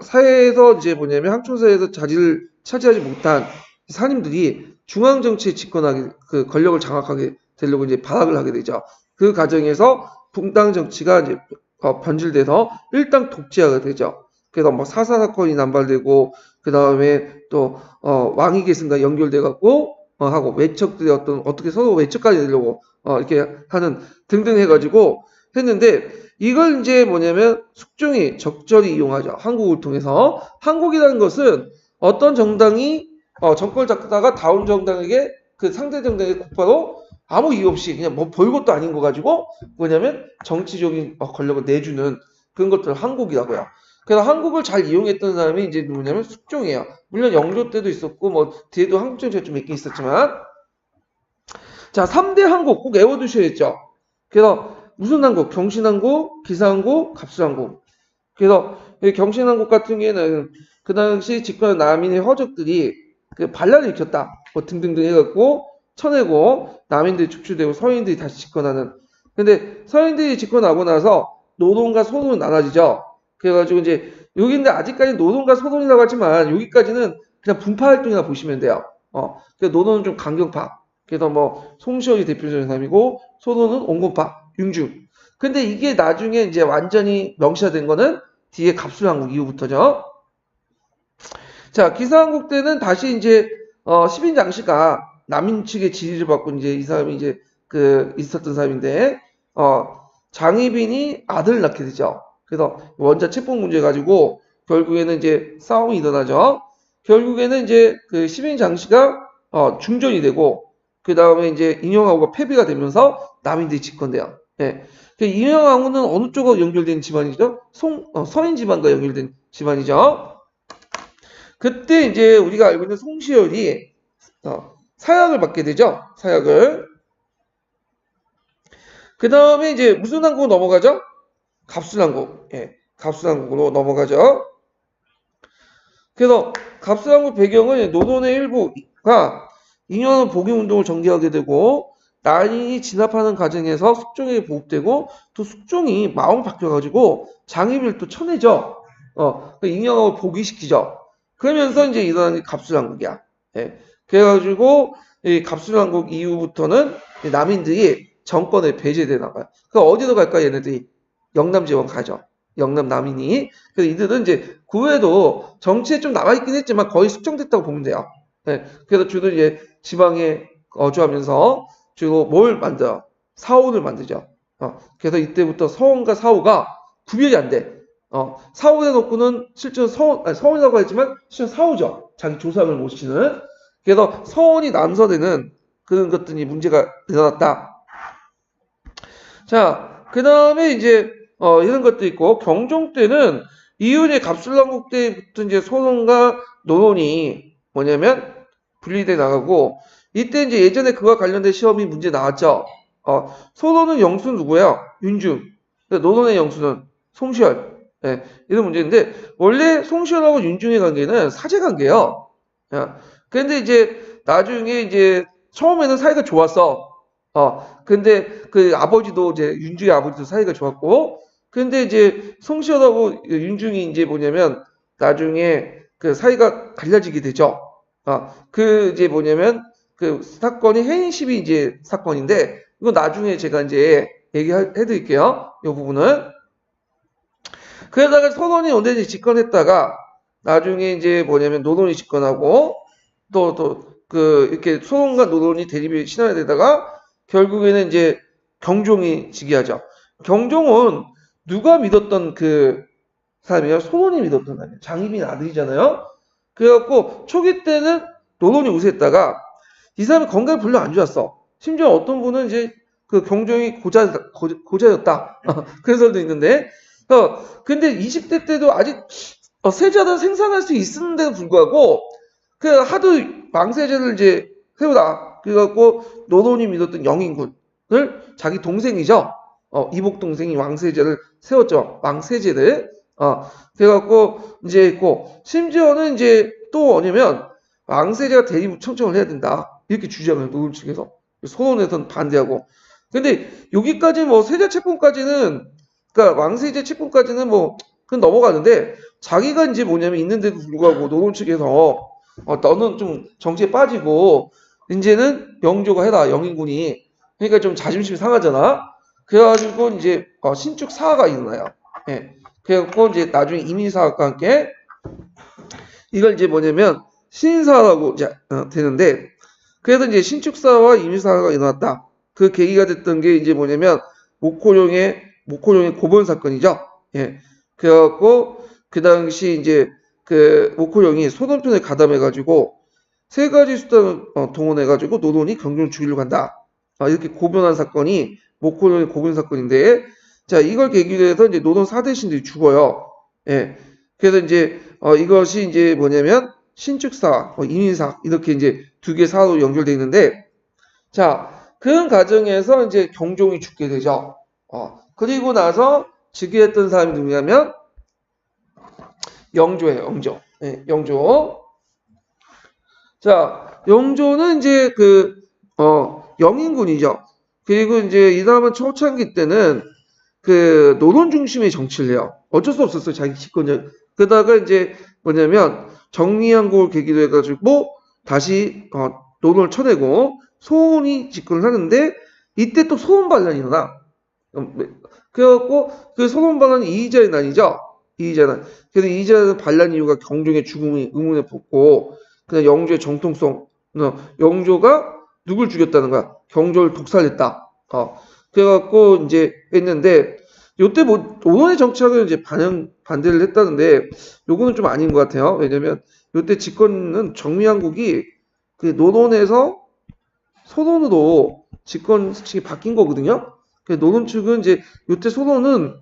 사회에서 이제 뭐냐면 항촌사회에서 자리를 차지하지 못한 사님들이 중앙 정치에 집권하게 권력을 장악하게 되려고 이제 발악을 하게 되죠. 그 과정에서 분당 정치가 이제 변질돼서 일당 독재화가 되죠. 그래서 뭐 사사 사건이 남발되고 그 다음에 또 왕위 계승과 연결돼 갖고 하고 외척들이 어떻게 서로 외척까지 되려고 이렇게 하는 등등 해가지고 했는데, 이걸 이제 뭐냐면 숙종이 적절히 이용하죠. 한국을 통해서. 한국이라는 것은 어떤 정당이 정권을 잡다가 다운 정당에게 그 상대 정당의 곧바로 아무 이유 없이 그냥 뭐 별것도 아닌 거 가지고 뭐냐면 정치적인 권력을 내주는 그런 것들을 한국이라고요. 그래서 한국을 잘 이용했던 사람이 이제 누구냐면 숙종이에요. 물론 영조 때도 있었고 뭐 뒤에도 한국 정치가 좀 있긴 있었지만, 자, 3대 한국 꼭 외워두셔야겠죠. 그래서 무슨 한국? 경신한국, 기사한국, 갑수한국. 그래서 경신한국 같은 경우에는 그 당시 집권한 남인의 허적들이 반란을 일으켰다 뭐 등등등 해갖고 쳐내고 남인들이 축출되고 서인들이 다시 집권하는. 근데 서인들이 집권하고 나서 노동과 소동은 나눠지죠. 그래가지고 이제 여기인데 아직까지 노동과 소동이라고 하지만 여기까지는 그냥 분파 활동이나 보시면 돼요. 그래서 노동은 좀 강경파. 그래서 뭐 송시열이 대표적인 사람이고 소동은 온건파, 융중. 근데 이게 나중에 이제 완전히 명시화된 거는 뒤에 갑술한국 이후부터죠. 자, 기사한국 때는 다시 이제 시빈장씨가 남인 측의 지지를 받고 이제 이 사람이 이제 있었던 사람인데 장희빈이 아들을 낳게 되죠. 그래서 원자 책봉 문제 가지고 결국에는 이제 싸움이 일어나죠. 결국에는 이제 시빈장씨가 중전이 되고 그 다음에 이제 인형하고가 폐비가 되면서 남인들이 집권돼요. 예. 인형하고는 어느 쪽으로 연결된 집안이죠? 서인 집안과 연결된 집안이죠. 그때 이제 우리가 알고 있는 송시열이 사약을 받게 되죠. 사약을. 그 다음에 이제 무슨 한국으로 넘어가죠? 갑순한국. 예, 갑순한국으로 넘어가죠. 그래서 갑수왕국 배경은 노론의 일부가 잉여는 복위운동을 전개하게 되고 난인이 진압하는 과정에서 숙종에게 보급되고 또 숙종이 마음을 바뀌어가지고 장희비를 또 쳐내죠. 잉여를 복위시키죠. 그러면서 이제 일어나는 갑수왕국이야. 예. 그래가지고 이 갑수왕국 이후부터는 남인들이 정권을 배제돼 나가요. 그 어디로 갈까 얘네들이 영남 지원 가죠. 영남 남인이. 그래서 이들은 이제 그 후에도 정치에 좀 남아있긴 했지만 거의 숙정됐다고 보면 돼요. 네. 그래서 주로 이제 지방에 거주하면서 주로 뭘 만들어? 사원을 만들죠. 그래서 이때부터 서원과 사후가 구별이 안 돼. 사원 해놓고는 실제로 서원이라고 했지만 실제로 사후죠. 자기 조상을 모시는. 그래서 서원이 남서되는 그런 것들이 문제가 일어났다. 자, 그 다음에 이제 이런 것도 있고 경종 때는 이윤의 갑술왕국 때부터 이제 소론과 노론이 뭐냐면 분리돼 나가고 이때 이제 예전에 그와 관련된 시험이 문제 나왔죠. 소론은 영수는 누구야? 윤중. 노론의 영수는 송시열. 네, 이런 문제인데 원래 송시열하고 윤중의 관계는 사제 관계예요. 그런데 이제 나중에 이제 처음에는 사이가 좋았어. 근데 그 아버지도 이제 윤중의 아버지도 사이가 좋았고, 근데 이제 송시열하고 윤중이 이제 뭐냐면 나중에 그 사이가 갈라지게 되죠. 그 이제 뭐냐면 그 사건이 해인시비 이제 사건인데 이거 나중에 제가 이제 얘기해 드릴게요. 이 부분은. 그러다가 서론이 언제든지 집권했다가 나중에 이제 뭐냐면 노론이 집권하고 또 그 이렇게 소론과 노론이 대립이 신화되다가 결국에는 이제 경종이 즉위하죠. 경종은 누가 믿었던 그 사람이에요? 소론이 믿었던 사람이에요. 장희빈 아들이잖아요. 그래갖고 초기 때는 노론이 우세했다가 이 사람이 건강이 별로 안 좋았어. 심지어 어떤 분은 이제 그 경종이 고자였다. 그런 사람도 있는데 근데 20대 때도 아직 세자를 생산할 수 있었는데도 불구하고 그 하도 왕세제를 이제 세우다. 그래갖고 노론이 믿었던 영인군을 자기 동생이죠. 이복 동생이 왕세제를 세웠죠. 왕세제를. 그래갖고 이제 있고 심지어는 이제 또 뭐냐면 왕세제가 대립 청정을 해야 된다. 이렇게 주장을 노론 측에서 소론에서는 반대하고. 근데 여기까지 뭐 세자 채권까지는 그러니까 왕세제 채권까지는 뭐 그건 넘어가는데 자기가 이제 뭐냐면 있는데도 불구하고 노론 측에서 너는 좀 정치에 빠지고 이제는 영조가 해라 영인군이 그러니까 좀 자존심이 상하잖아. 그래가지고 이제 신축 사화가 일어나요. 예. 그래갖고 이제 나중에 이민사학과 함께 이걸 이제 뭐냐면 신사라고 되는데 그래서 이제 신축사와 이민사화가 일어났다. 그 계기가 됐던 게 이제 뭐냐면 목호룡의 고본 사건이죠. 예. 그래갖고 그 당시 이제 그 목호룡이 소론편에 가담해가지고 세 가지 수단을 동원해가지고 노론이 경종을 죽이려고 한다. 이렇게 고변한 사건이 목호룡의 고변 사건인데, 자 이걸 계기로 해서 이제 노론 4대 신들이 죽어요. 예. 그래서 이제 이것이 이제 뭐냐면 신축사, 이민사 이렇게 이제 두 개 사로 연결되어 있는데, 자 그런 과정에서 이제 경종이 죽게 되죠. 그리고 나서 즉위했던 사람이 누구냐면 영조예요. 영조. 네, 영조. 자, 영조는 이제 영인군이죠. 그리고 이제 이 사람은 초창기 때는 그 노론 중심의 정치를 해요. 어쩔 수 없었어요. 자기 집권자. 그러다가 이제 뭐냐면 정리한국을 계기로 해가지고 다시 노론을 쳐내고 소원이 집권을 하는데 이때 또 소원 반란이 일어나. 그래갖고 그 소원 반란이 이의자의 난이죠. 이의자는. 그래서 이의자는 반란 이유가 경종의 죽음이 의문에 붙고 그냥 영조의 정통성. 영조가 누굴 죽였다는 거야? 경조를 독살했다. 그래갖고 이제 했는데 요때 뭐 노론의 정치학을 이제 반대를 했다는데 요거는 좀 아닌 것 같아요. 왜냐면 요때 집권은 정미한국이 그 노론에서 소론으로 집권 측이 바뀐 거거든요. 노론 측은 이제 요때 소론은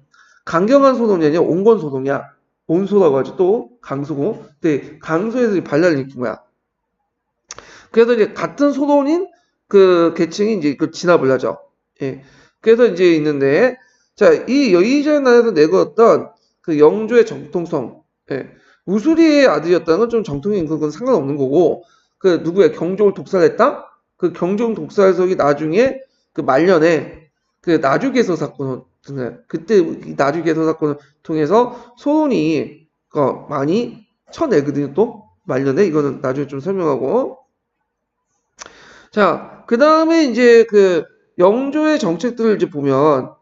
강경한 소론이 아니라 온건 소론이야. 온소라고 하죠. 또 강소고. 근데 강소에서 반란을 일으킨 거야. 그래서 이제 같은 소론인 그 계층이 이제 그 진압을 하죠. 예. 그래서 이제 있는데 자, 이 여의자나에서 내걸었던 그 영조의 정통성. 예. 우수리의 아들이었다는 건 좀 정통인 그건 상관없는 거고, 그 누구야? 경종을 독살했다? 그 경종 독살석이 나중에 그 말년에 그 나주개서 사건을 그때 이 나주개서 사건을 통해서 소론이 많이 쳐내거든요. 또 말년에 이거는 나중에 좀 설명하고. 자, 그 다음에 이제 그 영조의 정책들을 이제 보면,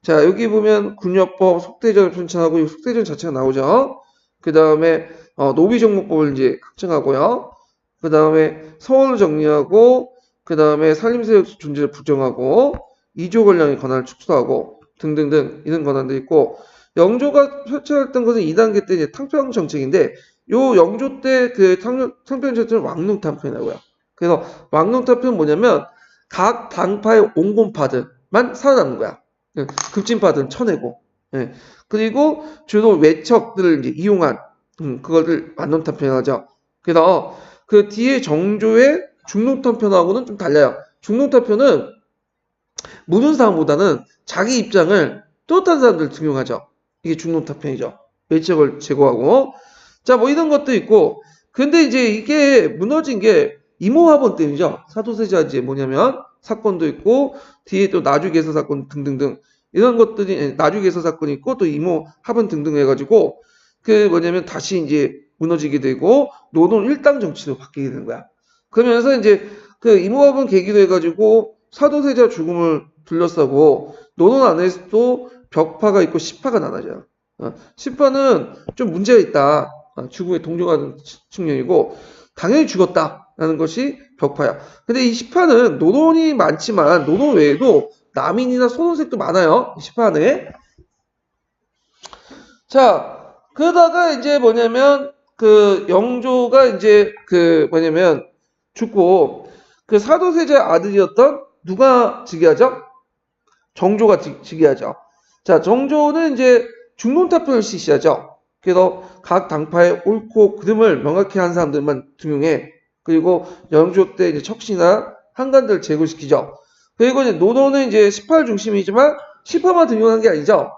자, 여기 보면 군여법, 속대전을 편찬하고, 이 속대전 자체가 나오죠. 그 다음에, 노비정목법을 이제 확정하고요. 그 다음에 서원을 정리하고, 그 다음에 산림세력 존재를 부정하고, 이조권량의 권한을 축소하고, 등등등, 이런 권한도 있고, 영조가 펼쳐했던 것은 2단계 때 이제 탕평 정책인데, 요 영조 때 그 탕평 정책은 왕릉탕평이라고요. 그래서 왕릉탕평은 뭐냐면, 각 당파의 온건파들만 살아남는 거야. 급진파들은 쳐내고, 예. 그리고 주로 외척들을 이제 이용한, 그거를 완론탄평 하죠. 그래서 그 뒤에 정조의 중론탄평하고는 좀 달라요. 중론탄평은 모든 사람보다는 자기 입장을 뚜렷한 사람들 등용하죠. 이게 중론탄평이죠. 외척을 제거하고. 자, 뭐 이런 것도 있고. 근데 이제 이게 무너진 게 이모화번 때문이죠. 사도세자 이제 뭐냐면 사건도 있고, 뒤에 또 나주개서 사건 등등등. 이런 것들이 나주개서 사건이 있고, 또 이모 합은 등등 해가지고, 그 뭐냐면 다시 이제 무너지게 되고, 노동 일당 정치로 바뀌게 된 거야. 그러면서 이제 그 이모 합은 계기로 해가지고, 사도세자 죽음을 둘러싸고, 노동 안에서도 벽파가 있고 시파가 나눠져요. 시파는 좀 문제가 있다. 죽음에 동정하는 측면이고, 당연히 죽었다라는 것이 벽파야. 근데 이 시파는 노동이 많지만, 노동 외에도 남인이나 소논색도 많아요. 이 시파 안에. 자, 그러다가 이제 뭐냐면, 그 영조가 이제 그 뭐냐면 죽고, 그 사도세자 아들이었던 누가 즉위하죠? 정조가 즉위하죠. 자, 정조는 이제 중론타평을 실시하죠. 그래서 각 당파의 옳고 그름을 명확히 한 사람들만 등용해. 그리고 영조 때 이제 척시나 한관들 제거시키죠. 그리고 이제 노동은 이제 시파를 중심이지만 시파만 등용한 게 아니죠.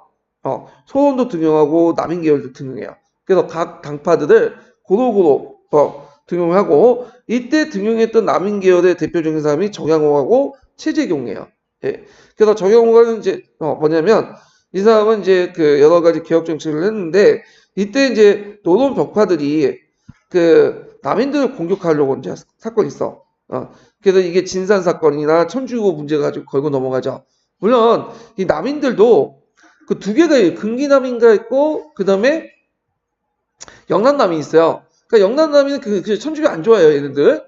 소론도 등용하고 남인 계열도 등용해요. 그래서 각 당파들을 고루고루 등용하고, 이때 등용했던 남인 계열의 대표적인 사람이 정양호하고 최재경이에요. 예. 그래서 정양호가 이제 뭐냐면 이 사람은 이제 그 여러 가지 개혁 정책을 했는데, 이때 이제 노동 벽파들이 그 남인들을 공격하려고 이제 사건이 있어. 그래서 이게 진산 사건이나 천주교 문제 가지고 걸고 넘어가죠. 물론 이 남인들도 그 두 개가 근기남인가 있고, 그 다음에 영남남이 있어요. 그러니까 영남남이는 그 천주교 안 좋아해요, 얘네들.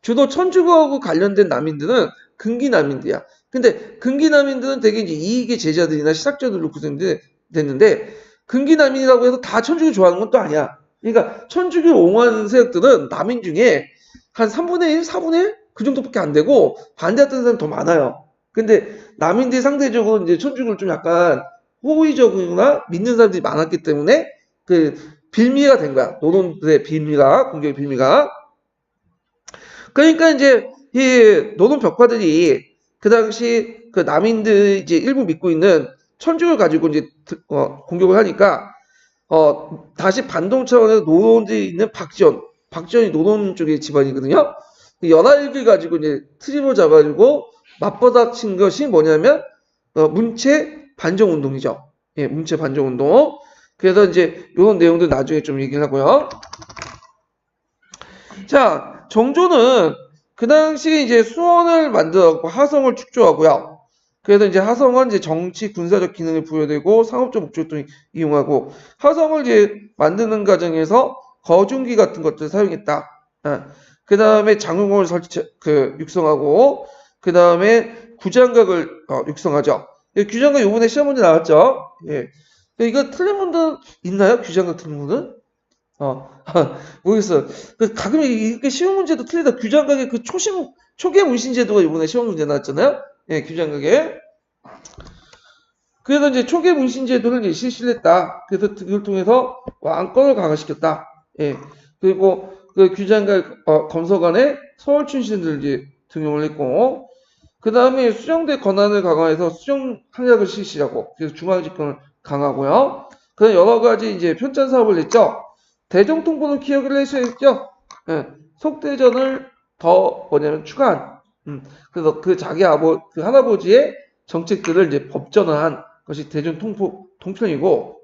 주로 천주교하고 관련된 남인들은 근기남인들이야. 근데 근기남인들은 되게 이제 이익의 제자들이나 시작자들로 구성됐는데, 근기남인이라고 해서 다 천주교 좋아하는 건 또 아니야. 그러니까 천주교 옹호하는 세력들은 남인 중에 한 3분의 1, 4분의 1? 그 정도밖에 안 되고, 반대했던 사람이 더 많아요. 근데 남인들이 상대적으로 이제 천주교를 좀 약간 호의적이거나 믿는 사람들이 많았기 때문에 그 빌미가 된 거야. 노동들의 빌미가, 공격의 빌미가. 그러니까 이제 이 노동 벽파들이 그 당시 그 남인들 이제 일부 믿고 있는 천주교를 가지고 이제 공격을 하니까 다시 반동 차원에서 노동들이 있는 박지원이 노동 쪽의 집안이거든요. 연합일기 가지고 이제 트집을 잡아가지고 맞받아친 것이 뭐냐면 문체 반정운동이죠. 예, 문체 반정운동. 그래서 이제 이런 내용들 나중에 좀 얘기를 하고요. 자, 정조는 그 당시 이제 수원을 만들었고 하성을 축조하고요. 그래서 이제 하성은 이제 정치 군사적 기능을 부여되고 상업적 목적도 이용하고, 하성을 이제 만드는 과정에서 거중기 같은 것들을 사용했다. 그 다음에 장흥을 육성하고, 그 다음에 구장각을 육성하죠. 규장각 요번에 시험 문제 나왔죠. 예. 이거 틀린 분들 있나요? 규장각 틀린 분은? 모르겠어요. 가끔 이렇게 쉬운 문제도 틀리다. 규장각의 그 초기의 문신제도가 이번에 시험 문제 나왔잖아요. 예, 규장각에. 그래서 이제 초기의 문신제도를 이제 실시를 했다. 그래서 그걸 통해서 왕권을 강화시켰다. 예. 그리고 그 규장각 검서관에 서울 출신들을 이제 등용을 했고, 그 다음에 수정대 권한을 강화해서 수정 항약을 실시하고, 그래서 중앙집권을 강하고요. 그런 여러 가지 이제 편찬 사업을 했죠. 대정통보는 기억을 하셔야겠죠? 예, 속대전을 더 뭐냐면 추가한, 그래서 그 자기 그 할아버지의 정책들을 이제 법전화한 것이 대전통편이고,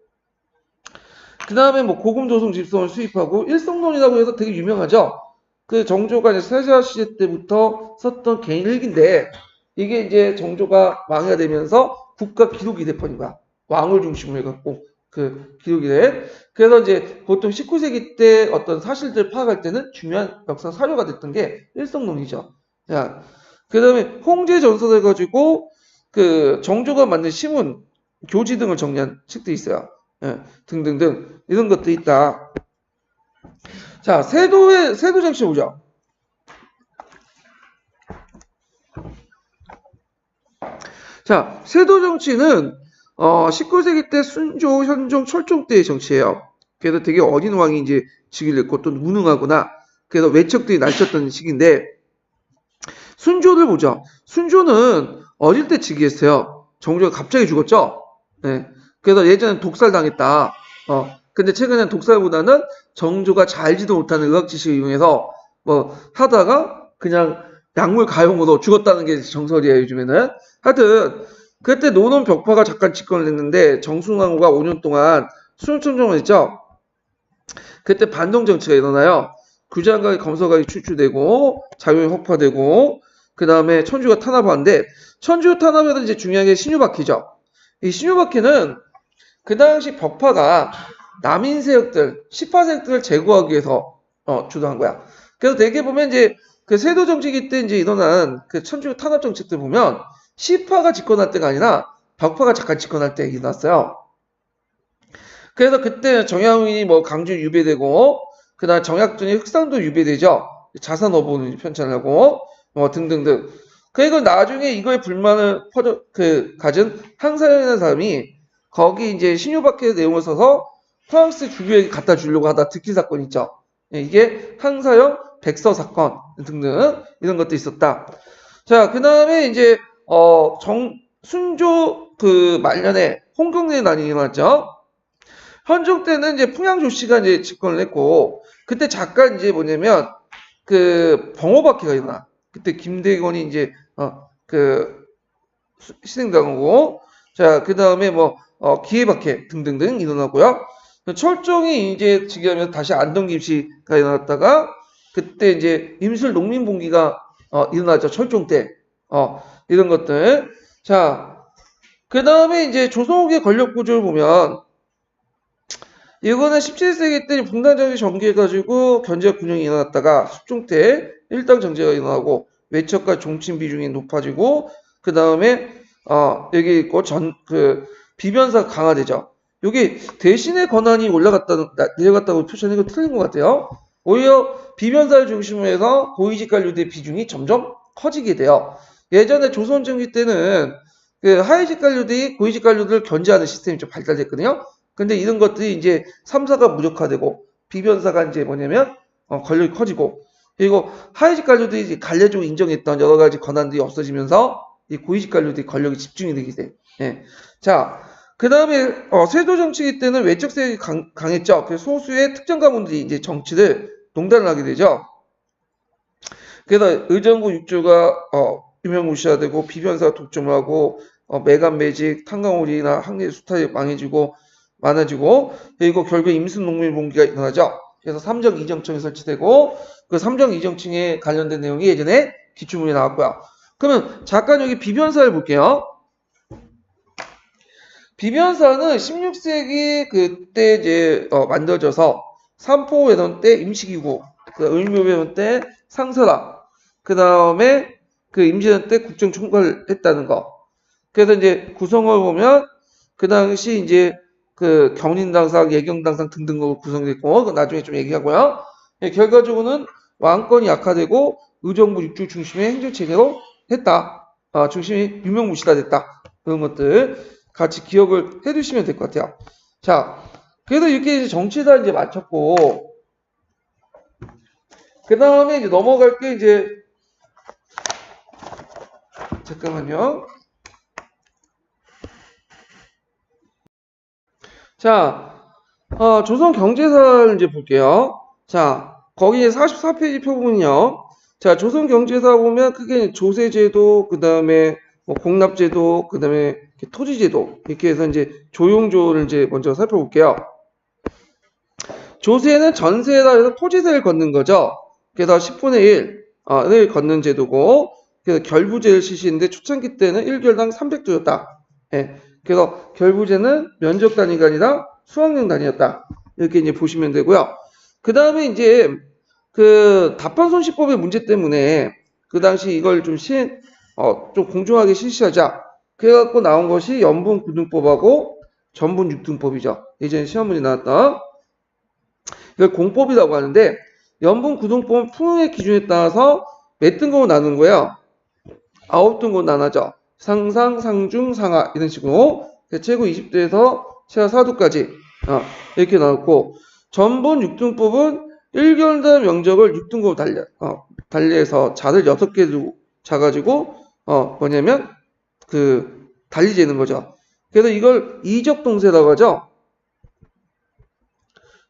그 다음에 뭐 고금조성 집성을 수입하고 일성론이라고 해서 되게 유명하죠. 그 정조가 이제 세자 시대 때부터 썼던 개인 일기인데, 이게 이제 정조가 왕이가 되면서 국가 기록이 돼버린 거야. 왕을 중심으로 해갖고 그 기록이 돼. 그래서 이제 보통 19세기 때 어떤 사실들 파악할 때는 중요한 역사 사료가 됐던 게 일성론이죠. 자, 그 다음에 홍제전설 해가지고 그 정조가 만든 신문, 교지 등을 정리한 책도 있어요. 예, 등등등 이런 것도 있다. 자, 세도 정치 보죠. 자, 세도 정치는 19세기 때 순조, 현종, 철종 때의 정치예요. 그래서 되게 어린 왕이 이제 즉위를 했고 또 무능하거나 그래서 외척들이 날쳤던 시기인데, 순조를 보죠. 순조는 어릴 때 즉위했어요. 정조가 갑자기 죽었죠. 네. 그래서 예전엔 독살 당했다. 근데 최근엔 독살보다는 정조가 잘 알지도 못하는 의학 지식을 이용해서 뭐 하다가 그냥 약물 가용으로 죽었다는 게 정설이에요, 요즘에는. 하여튼 그때 노non 벽파가 잠깐 집권을 했는데 정순왕후가 5년 동안 순천정을 했죠. 그때 반동 정치가 일어나요. 규장각이 검서각이 추출되고 자유이 확파되고 그 다음에 천주가 탄압하는데, 천주 탄압에서 이제 중요한 게 신유박희죠. 이 신유박희는 그 당시 벽파가 남인 세력들, 시파 세력들을 제거하기 위해서 주도한 거야. 그래서 대개 보면 이제 그 세도 정치기 때 이제 일어난 그 천주 탄압 정책들 보면 시파가 집권할 때가 아니라 벽파가 잠깐 집권할 때 일어났어요. 그래서 그때 정약용이 뭐 강주 유배되고 그다음 정약전이 흑상도 유배되죠. 자산 어부는 편찬하고 뭐 등등등. 그리고 나중에 이거에 불만을 가진 항사연이라는 사람이 거기 이제 신유박해 내용을 써서 프랑스 주교에게 갖다 주려고 하다 듣기 사건 있죠. 이게 항사연 백서 사건 등등 이런 것도 있었다. 자, 그 다음에 이제 순조 그 말년에 홍경래 난이 일어났죠. 현종 때는 이제 풍양조 씨가 이제 집권을 했고, 그때 잠깐 이제 뭐냐면 그 병호박해가 일어나. 그때 김대건이 이제 그 희생당하고, 자, 그 다음에 뭐 기해박해 등등등 일어나고요. 철종이 이제 즉위하면서 다시 안동김씨가 일어났다가 그때 이제 임술 농민봉기가 일어나죠. 철종 때 이런 것들. 자, 그 다음에 이제 조선후기의 권력 구조를 보면, 이거는 17세기 때 분단정이 전개해가지고 견제가 균형이 일어났다가 숙종 때 일당 정제가 일어나고 외척과 종친 비중이 높아지고, 그 다음에 여기 있고 비변사가 강화되죠. 여기 대신의 권한이 내려갔다고 표현한 거 틀린 것 같아요. 오히려 비변사를 중심으로 해서 고위직 관료들의 비중이 점점 커지게 돼요. 예전에 조선 정기 때는 그 하위직 관료들이 고위직 관료들을 견제하는 시스템이 좀 발달됐거든요. 근데 이런 것들이 이제 3사가 무력화되고 비변사가 이제 뭐냐면 권력이 커지고, 그리고 하위직 관료들이 이제 관례적으로 인정했던 여러 가지 권한들이 없어지면서 이 고위직 관료들이 권력이 집중이 되게 돼. 예. 자, 그 다음에 세조 정치기 때는 외적 세력이 강했죠. 그래서 소수의 특정 가문들이 이제 정치를 농단을 하게 되죠. 그래서 의정부 육조가 유명무시화되고 비변사가 독점을 하고 매간매직, 탕강오리나 항례 수탈이 망해지고 많아지고, 그리고 결국 임순농민봉기가 일어나죠. 그래서 삼정 이정청이 설치되고 그 삼정 이정청에 관련된 내용이 예전에 기출문에 나왔고요. 그러면 잠깐 여기 비변사를 볼게요. 비변사는 16세기 그때 이제 만들어져서 삼포회던 때 임시기구, 그 을묘회던 때 상설화, 그 다음에 그 임시회던 때 국정총괄을 했다는 거. 그래서 이제 구성을 보면 그 당시 이제 그 경인당상, 예경당상 등등으로 구성됐고, 나중에 좀 얘기하고요. 결과적으로는 왕권이 약화되고 의정부 육주 중심의 행정체제로 했다. 중심이 유명무실화 됐다. 그런 것들 같이 기억을 해두시면 될 것 같아요. 자, 그래서 이렇게 이제 정치다 이제 마쳤고, 그 다음에 이제 넘어갈 게 이제, 잠깐만요. 자, 조선 경제사를 이제 볼게요. 자, 거기 44페이지 표본이요. 자, 조선 경제사 보면 크게 조세제도, 그 다음에 뭐 공납제도, 그 다음에 토지제도, 이렇게 해서 이제 조용조를 이제 먼저 살펴볼게요. 조세는 전세에다 해서 토지세를 걷는 거죠. 그래서 10분의 1을 걷는 제도고, 그래서 결부제를 실시했는데 초창기 때는 1결당 300조였다. 예. 그래서 결부제는 면적 단위가 아니라 수확량 단위였다. 이렇게 이제 보시면 되고요. 그 다음에 이제 그 답판손실법의 문제 때문에 그 당시 이걸 좀 좀 공정하게 실시하자. 그래갖고 나온 것이 연분구등법하고 전분육등법이죠. 예전에 시험 문제 나왔던. 이걸 공법이라고 하는데 연분구등법은 풍의 기준에 따라서 몇 등급으로 나누는 거예요. 9등급으로 나눠져. 상상, 상중, 상하 이런 식으로 최고 20도에서 최하 4도까지 이렇게 나왔고 전분 6등법은 1결단 명적을 6등급으로 달리해서 자를 6개 두고 자가지고 뭐냐면 그 달리 재는 거죠. 그래서 이걸 이적동세라고 하죠.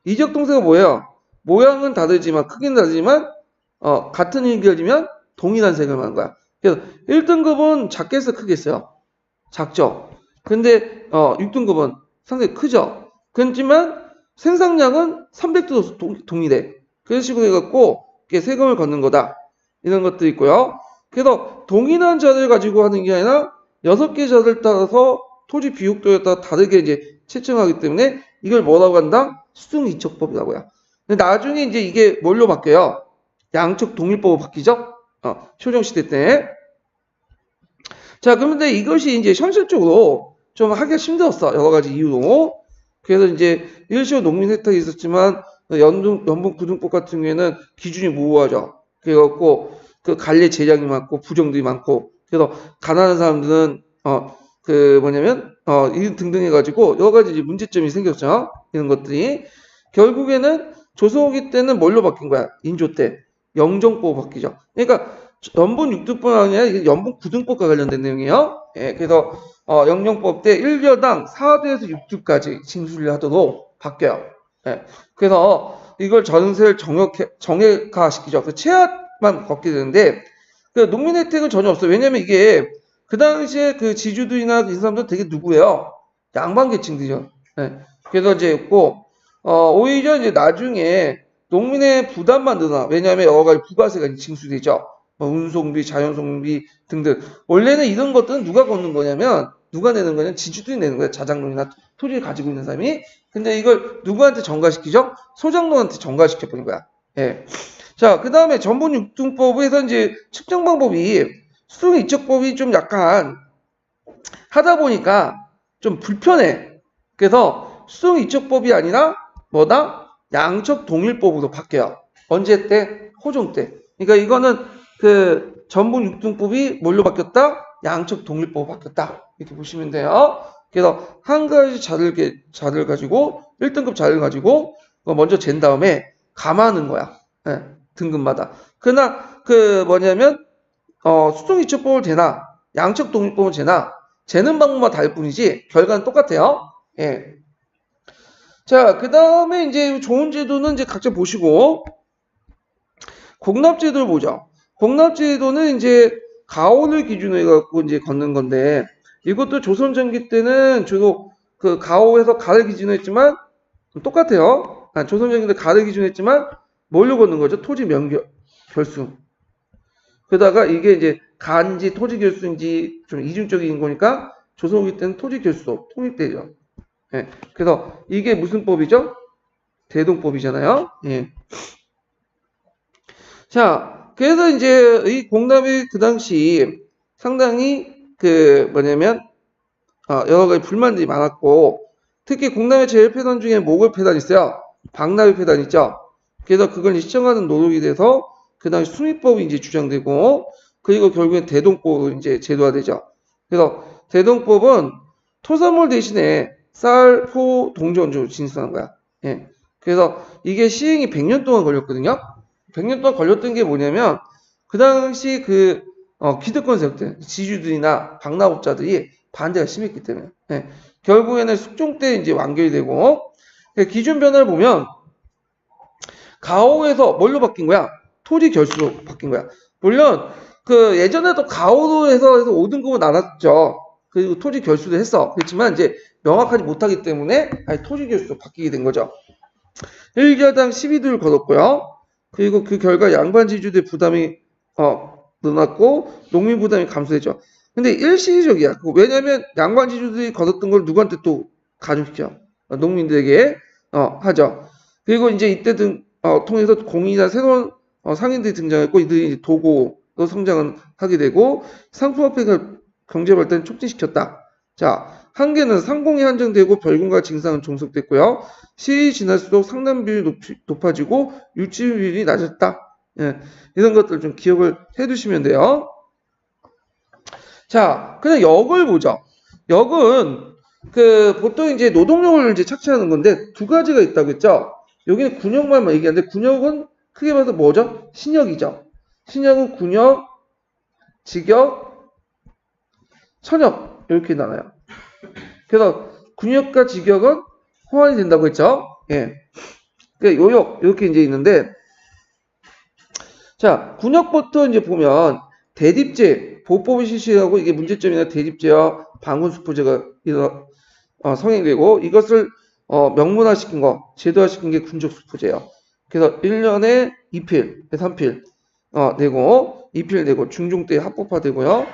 이적동세가 뭐예요? 모양은 다르지만 크기는 다르지만 같은 1결이면 동일한 색을 하는 거야. 그래서 1등급은 작겠어 크겠어요? 작죠. 근데 6등급은 상당히 크죠. 그렇지만 생산량은 300도 동일해. 그런 식으로 해갖고 세금을 걷는 거다. 이런 것도 있고요. 그래서 동일한 자를 가지고 하는 게 아니라 6개 자를 따라서 토지 비옥도에 따라 다르게 이제 채점하기 때문에 이걸 뭐라고 한다? 수등이척법이라고요. 근데 나중에 이제 이게 뭘로 바뀌어요? 양측 동일법으로 바뀌죠? 효정시대 때. 자, 그런데 이것이 이제 현실적으로 좀 하기가 힘들었어. 여러 가지 이유로. 그래서 이제 일시로 농민 혜택이 있었지만 연분구등법 같은 경우에는 기준이 모호하죠. 그래갖고 그 관리 제약이 많고 부정들이 많고 그래서 가난한 사람들은 이 등등 해가지고 여러 가지 이제 문제점이 생겼죠. 이런 것들이 결국에는 조선후기 때는 뭘로 바뀐 거야? 인조 때 영정법으로 바뀌죠. 그러니까 연분 6등법 아니라 연분 9등법과 관련된 내용이에요. 예, 그래서 영정법 때 1결당 4도에서 6도까지 징수를 하도록 바뀌어요. 예, 그래서 이걸 전세를 정액화시키죠. 그 최하만 걷게 되는데 그 농민 혜택은 전혀 없어요. 왜냐면 이게 그 당시에 그 지주들이나 이 사람들 되게 누구예요? 양반 계층들이죠. 예, 그래서 이제 있고 오히려 이제 나중에 농민의 부담만 늘어나. 왜냐하면 여러 가지 부가세가 징수되죠. 운송비, 자연송비 등등. 원래는 이런 것들은 누가 걷는 거냐면 누가 내는 거냐면 지주들이 내는 거예요. 자장농이나 토지를 가지고 있는 사람이. 근데 이걸 누구한테 전가시키죠? 소장농한테 전가시켜버린 거야. 예. 자, 그 다음에 전분 6등법에서 이제 측정 방법이 수능 이적법이 좀 약간 하다 보니까 좀 불편해. 그래서 수능 이적법이 아니라 뭐다? 양적 동일법으로 바뀌어요. 언제 때? 호종 때. 그러니까 이거는 그 전분 6등법이 뭘로 바뀌었다? 양적 동일법으로 바뀌었다. 이렇게 보시면 돼요. 그래서 한 가지 자를 가지고 1등급 자를 가지고 먼저 잰 다음에 감하는 거야. 네, 등급마다. 그러나 그 뭐냐면 수동이첩법을 재나 양적 동일법을 재나 재는 방법만 다를 뿐이지 결과는 똑같아요. 예. 자, 그 다음에 이제 좋은 제도는 이제 각자 보시고 공납제도를 보죠. 공납제도는 이제 가온을 기준으로 해갖고 이제 걷는 건데 이것도 조선 전기 때는 주로 그 가오에서 가를 기준으로 했지만 똑같아요. 조선 전기 때 가를 기준으로 했지만 뭘로 걷는 거죠? 토지 결수. 그러다가 이게 이제 가인지 토지 결수인지 좀 이중적인 거니까 조선 후기 때는 토지 결수 통일되죠. 예. 그래서 이게 무슨 법이죠? 대동법이잖아요. 예. 자, 그래서 이제 이 공납이 그 당시 상당히 그 뭐냐면 여러 가지 불만들이 많았고 특히 공납의 제일 폐단 중에 목을 폐단이 있어요. 박납의 폐단 있죠. 그래서 그걸 시정하는 노력이 돼서 그 당시 수미법이 이제 주장되고 그리고 결국엔 대동법으로 이제 제도화되죠. 그래서 대동법은 토사물 대신에 쌀, 포, 동전주로 진술하는 거야. 예. 그래서 이게 시행이 100년 동안 걸렸거든요. 100년 동안 걸렸던 게 뭐냐면 그 당시 그 기득권 세력들, 지주들이나 박납업자들이 반대가 심했기 때문에 결국에는 숙종 때 이제 완결이 되고 기준 변화를 보면 가오에서 뭘로 바뀐 거야? 토지 결수로 바뀐 거야. 물론 그 예전에도 가오로 해서 5등급을 나눴죠. 그리고 토지 결수도 했어. 그렇지만 이제 명확하지 못하기 때문에 아예 토지 결수로 바뀌게 된 거죠. 1개월당 12도를 거뒀고요. 그리고 그 결과 양반지주들의 부담이 늘어났고 농민 부담이 감소했죠. 근데 일시적이야. 왜냐면 양반지주들이 거뒀던 걸 누구한테 또 가중시켜? 농민들에게 하죠. 그리고 이제 이때 통해서 공인이나 새로운 상인들이 등장했고 이들이 도구로 성장을 하게 되고 상품화폐가 경제 발전을 촉진시켰다. 자, 한계는 상공이 한정되고 벌금과 징상은 종속됐고요. 시일이 지날수록 상담 비율이 높아지고 유치 비율이 낮았다. 예, 이런 것들 좀 기억을 해두시면 돼요. 자, 그냥 역을 보죠. 역은 보통 이제 노동력을 이제 착취하는 건데 두 가지가 있다고 했죠. 여기는 군역만 얘기하는데 군역은 크게 봐서 뭐죠? 신역이죠. 신역은 군역, 직역, 천역 이렇게 나눠요. 그래서 군역과 직역은 호환이 된다고 했죠. 예. 요역 이렇게 이제 있는데 자, 군역부터 이제 보면 대립제 보법을 실시하고 이게 문제점이나 대립제와 방군수포제가 성행되고 이것을 명문화시킨 거, 제도화시킨 게 군적수포제예요. 그래서 1년에 2필, 3필 내고 2필 내고 중종 때 합법화되고요.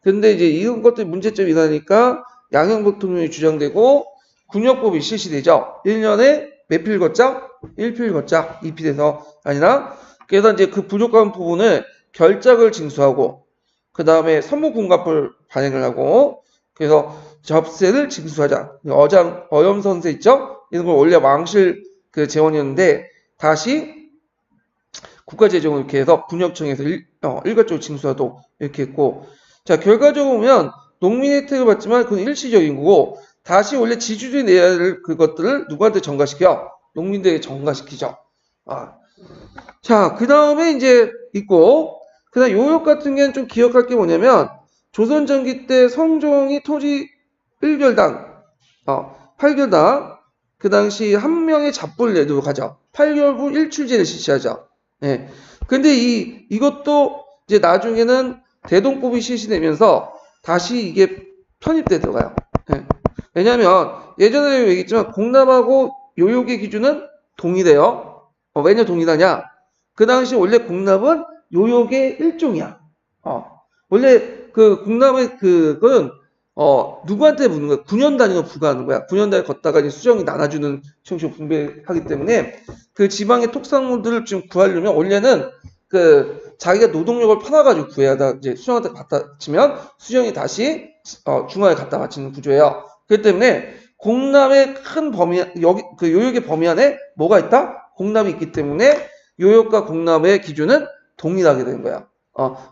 근데 이제 이런 것들이 문제점이 나니까 양형보통령이 주장되고 군역법이 실시되죠. 1년에 몇 필 걷자? 1필 걷자. 2필에서 아니라 그래서 이제 그 부족한 부분을 결작을 징수하고 그 다음에 선무군갑을 발행을 하고 그래서 접세를 징수하자. 어염선세 있죠? 이런 걸 원래 왕실 그 재원이었는데 다시 국가재정을 이렇게 해서 군역청에서 일괄적으로 징수하도록 이렇게 했고 자 결과적으로 보면 농민 혜택을 받지만 그건 일시적인 거고 다시 원래 지주들이 내야 할 그것들을 누구한테 전가시켜? 농민들에게 전가시키죠. 자, 그 다음에 이제 있고, 그 다음 요역 같은 경우는 좀 기억할 게 뭐냐면, 조선 전기 때 성종이 토지 1결당, 8결당, 그 당시 한 명의 잡부를 내도록 하죠. 8개월 후 일출제를 실시하죠. 예. 근데 이것도 이제 나중에는 대동법이 실시되면서 다시 이게 편입돼 들어가요. 예. 왜냐면 예전에 얘기했지만 공납하고 요역의 기준은 동일해요. 왜냐 동일하냐? 그 당시 원래 공납은 요역의 일종이야. 원래 그 공납의 그거는 누구한테 묻는 거야? 9년 단위로 부과하는 거야. 9년 단위 걷다가 이제 수정이 나눠주는 형식으로 분배하기 때문에 그 지방의 특산물들을 지금 구하려면 원래는 그 자기가 노동력을 팔아가지고 구해야 이제 수정한테 갖다 치면 수정이 다시 중앙에 갖다 바치는 구조예요. 그렇기 때문에 공납의 큰 범위 여기 그 요역의 범위 안에 뭐가 있다? 공납이 있기 때문에 요역과 공납의 기준은 동일하게 되는 거야.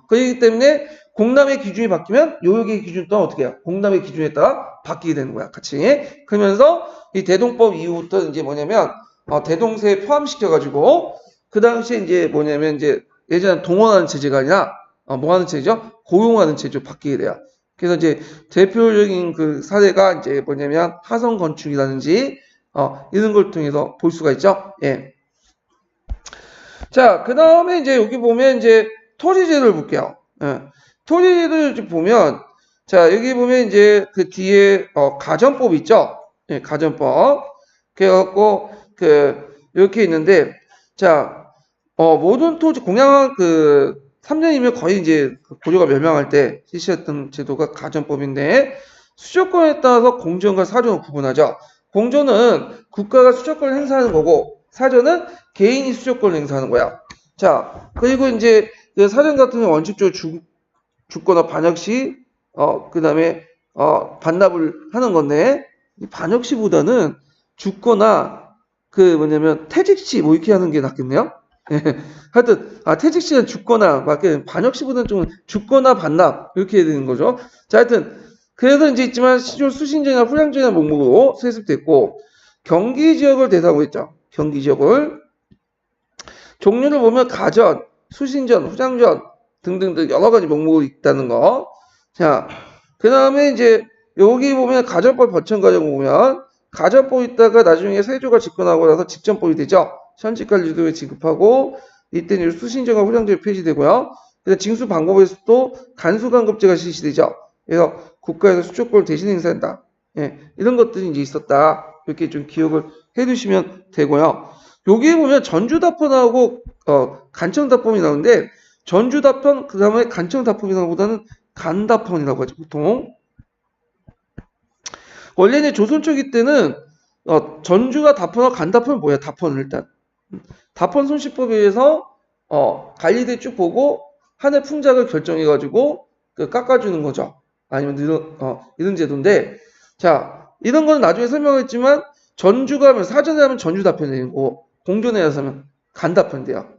그렇기 때문에 공납의 기준이 바뀌면 요역의 기준 또한 어떻게 해요? 공납의 기준에 따라 바뀌게 되는 거야. 같이. 그러면서 이 대동법 이후부터 이제 뭐냐면 대동세에 포함시켜가지고 그 당시에 이제 뭐냐면 이제 예전에 동원하는 체제가 아니라 뭐 하는 체제죠? 고용하는 체제로 바뀌게 돼요. 그래서 이제 대표적인 그 사례가 이제 뭐냐면 하성 건축이라든지 이런 걸 통해서 볼 수가 있죠. 예. 자, 그 다음에 이제 여기 보면 이제 토지제도를 볼게요. 예. 토지제도를 보면 자, 여기 보면 이제 그 뒤에 가전법 있죠. 예, 가전법. 그래갖고 이렇게 있는데 자, 모든 토지 공양한 3년이면 거의 이제 고려가 멸망할 때 실시했던 제도가 가전법인데 수조권에 따라서 공전과 사전을 구분하죠. 공전은 국가가 수조권을 행사하는 거고 사전은 개인이 수조권을 행사하는 거야. 자, 그리고 이제 그 사전 같은 경우 원칙적으로 죽거나 반역 시 그 다음에 반납을 하는 건데 반역 시보다는 죽거나 뭐냐면 퇴직 시 뭐 이렇게 하는 게 낫겠네요. 하여튼 퇴직 시는 죽거나 반역 시보다는 좀 죽거나 반납 이렇게 해야 되는 거죠. 자, 하여튼 그래서 이제 있지만 시조 수신제나 후량제나 목록으로 세습됐고 경기 지역을 대상으로 했죠. 경기 지역을 종류를 보면 가전, 수신전, 후장전 등등등 여러 가지 목록이 있다는 거. 자, 그 다음에 이제 여기 보면 가전법 버천 과정 보면 가전법이 있다가 나중에 세조가 집권하고 나서 직전법이 되죠. 현직관리도에 지급하고 이때는 수신제가 후량제로 폐지되고요. 그래서 징수 방법에서도 간수간급제가 실시되죠. 그래서 국가에서 수초권을 대신 행사한다. 예, 이런 것들이 이제 있었다. 이렇게 좀 기억을 해두시면 되고요. 여기에 보면 전주다폰하고 간청다폰이 나오는데 전주다폰 그 다음에 간청다폰이 나오보다는 간다폰이라고 하죠. 보통 원래는 조선 초기 때는 전주가 다폰하고 간다폰은 뭐야? 다폰은 일단 다폰 손실법에 의해서 관리대 쭉 보고 한 해 풍작을 결정해가지고 그 깎아주는 거죠. 아니면 이런 제도인데 자 이런 거는 나중에 설명했지만 전주가 하면 사전에 하면 전주다편이 되고 공존에 하면 간다편이 돼요.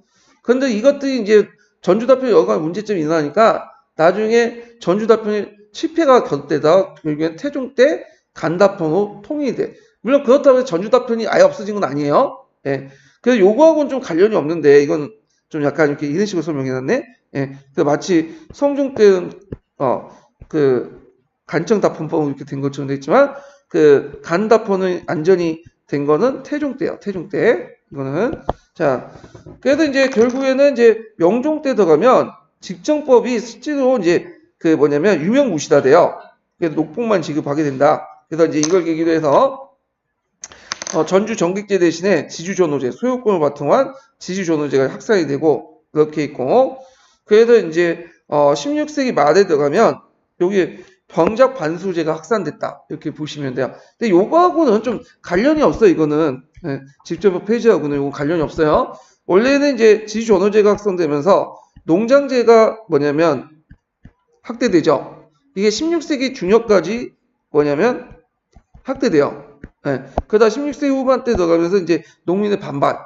그런데 이것들이 이제 전주다편이 여러 가지 문제점이 일어나니까 나중에 전주다편이 실패가 곁되다 결국엔 태종 때 간다편으로 통일이 돼. 물론 그렇다고 해서 전주다편이 아예 없어진 건 아니에요. 예. 그래서 요거하고는 좀 관련이 없는데 이건 좀 약간 이렇게 이런 식으로 설명해놨네. 예. 그 마치 성종 때는 그 간청다폰법 이렇게 된 것처럼 됐지만 그 간다폰은 안전이 된 거는 태종 때요. 태종 때 이거는 자 그래도 이제 결국에는 이제 영종 때 들어가면 직정법이 실제로 이제 그 뭐냐면 유명무시다 돼요. 그래서 녹봉만 지급하게 된다. 그래서 이제 이걸 계기로 해서 전주 정객제 대신에 지주전호제, 소유권을 바탕한 지주전호제가 확산이 되고 그렇게 있고 그래서 이제 16세기 말에 들어가면 여기 병작 반수제가 확산됐다 이렇게 보시면 돼요. 근데 요거하고는 좀 관련이 없어요. 이거는 집정법 폐지하고는 요거 관련이 없어요. 원래는 이제 지주전호제가 확산되면서 농장제가 뭐냐면 확대되죠. 이게 16세기 중엽까지 뭐냐면 확대돼요. 예. 그러다 16세기 후반 때 들어가면서 이제 농민의 반발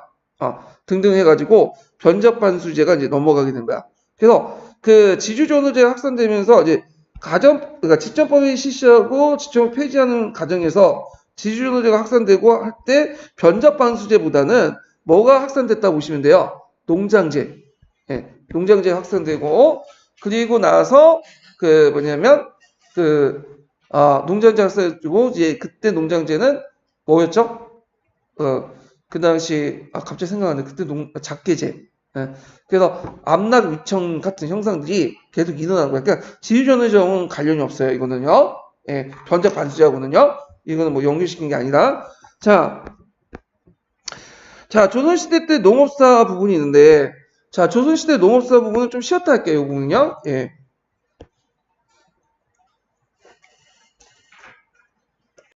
등등 해가지고 변적반수제가 이제 넘어가게 된 거야. 그래서 그 지주전호제가 확산되면서 이제 그러니까 직전법이 실시하고 직전을 폐지하는 과정에서 지주전호제가 확산되고 할 때 변적반수제보다는 뭐가 확산됐다고 보시면 돼요. 농장제. 예. 농장제 확산되고 그리고 나서 그 뭐냐면 농장제 확산되고 이제 그때 농장제는 뭐였죠? 그 당시 갑자기 생각나는데 그때 작계제. 예. 그래서 암락 위청 같은 형상들이 계속 일어나는 거예요. 그러니까 지휘전의정은 관련이 없어요. 이거는요. 예. 변적 반수제하고는요. 이거는 뭐 연결시킨 게 아니라 자 조선시대 때 농업사 부분이 있는데 자 조선시대 농업사 부분은 좀 쉬었다 할게요. 이 부분은요. 예.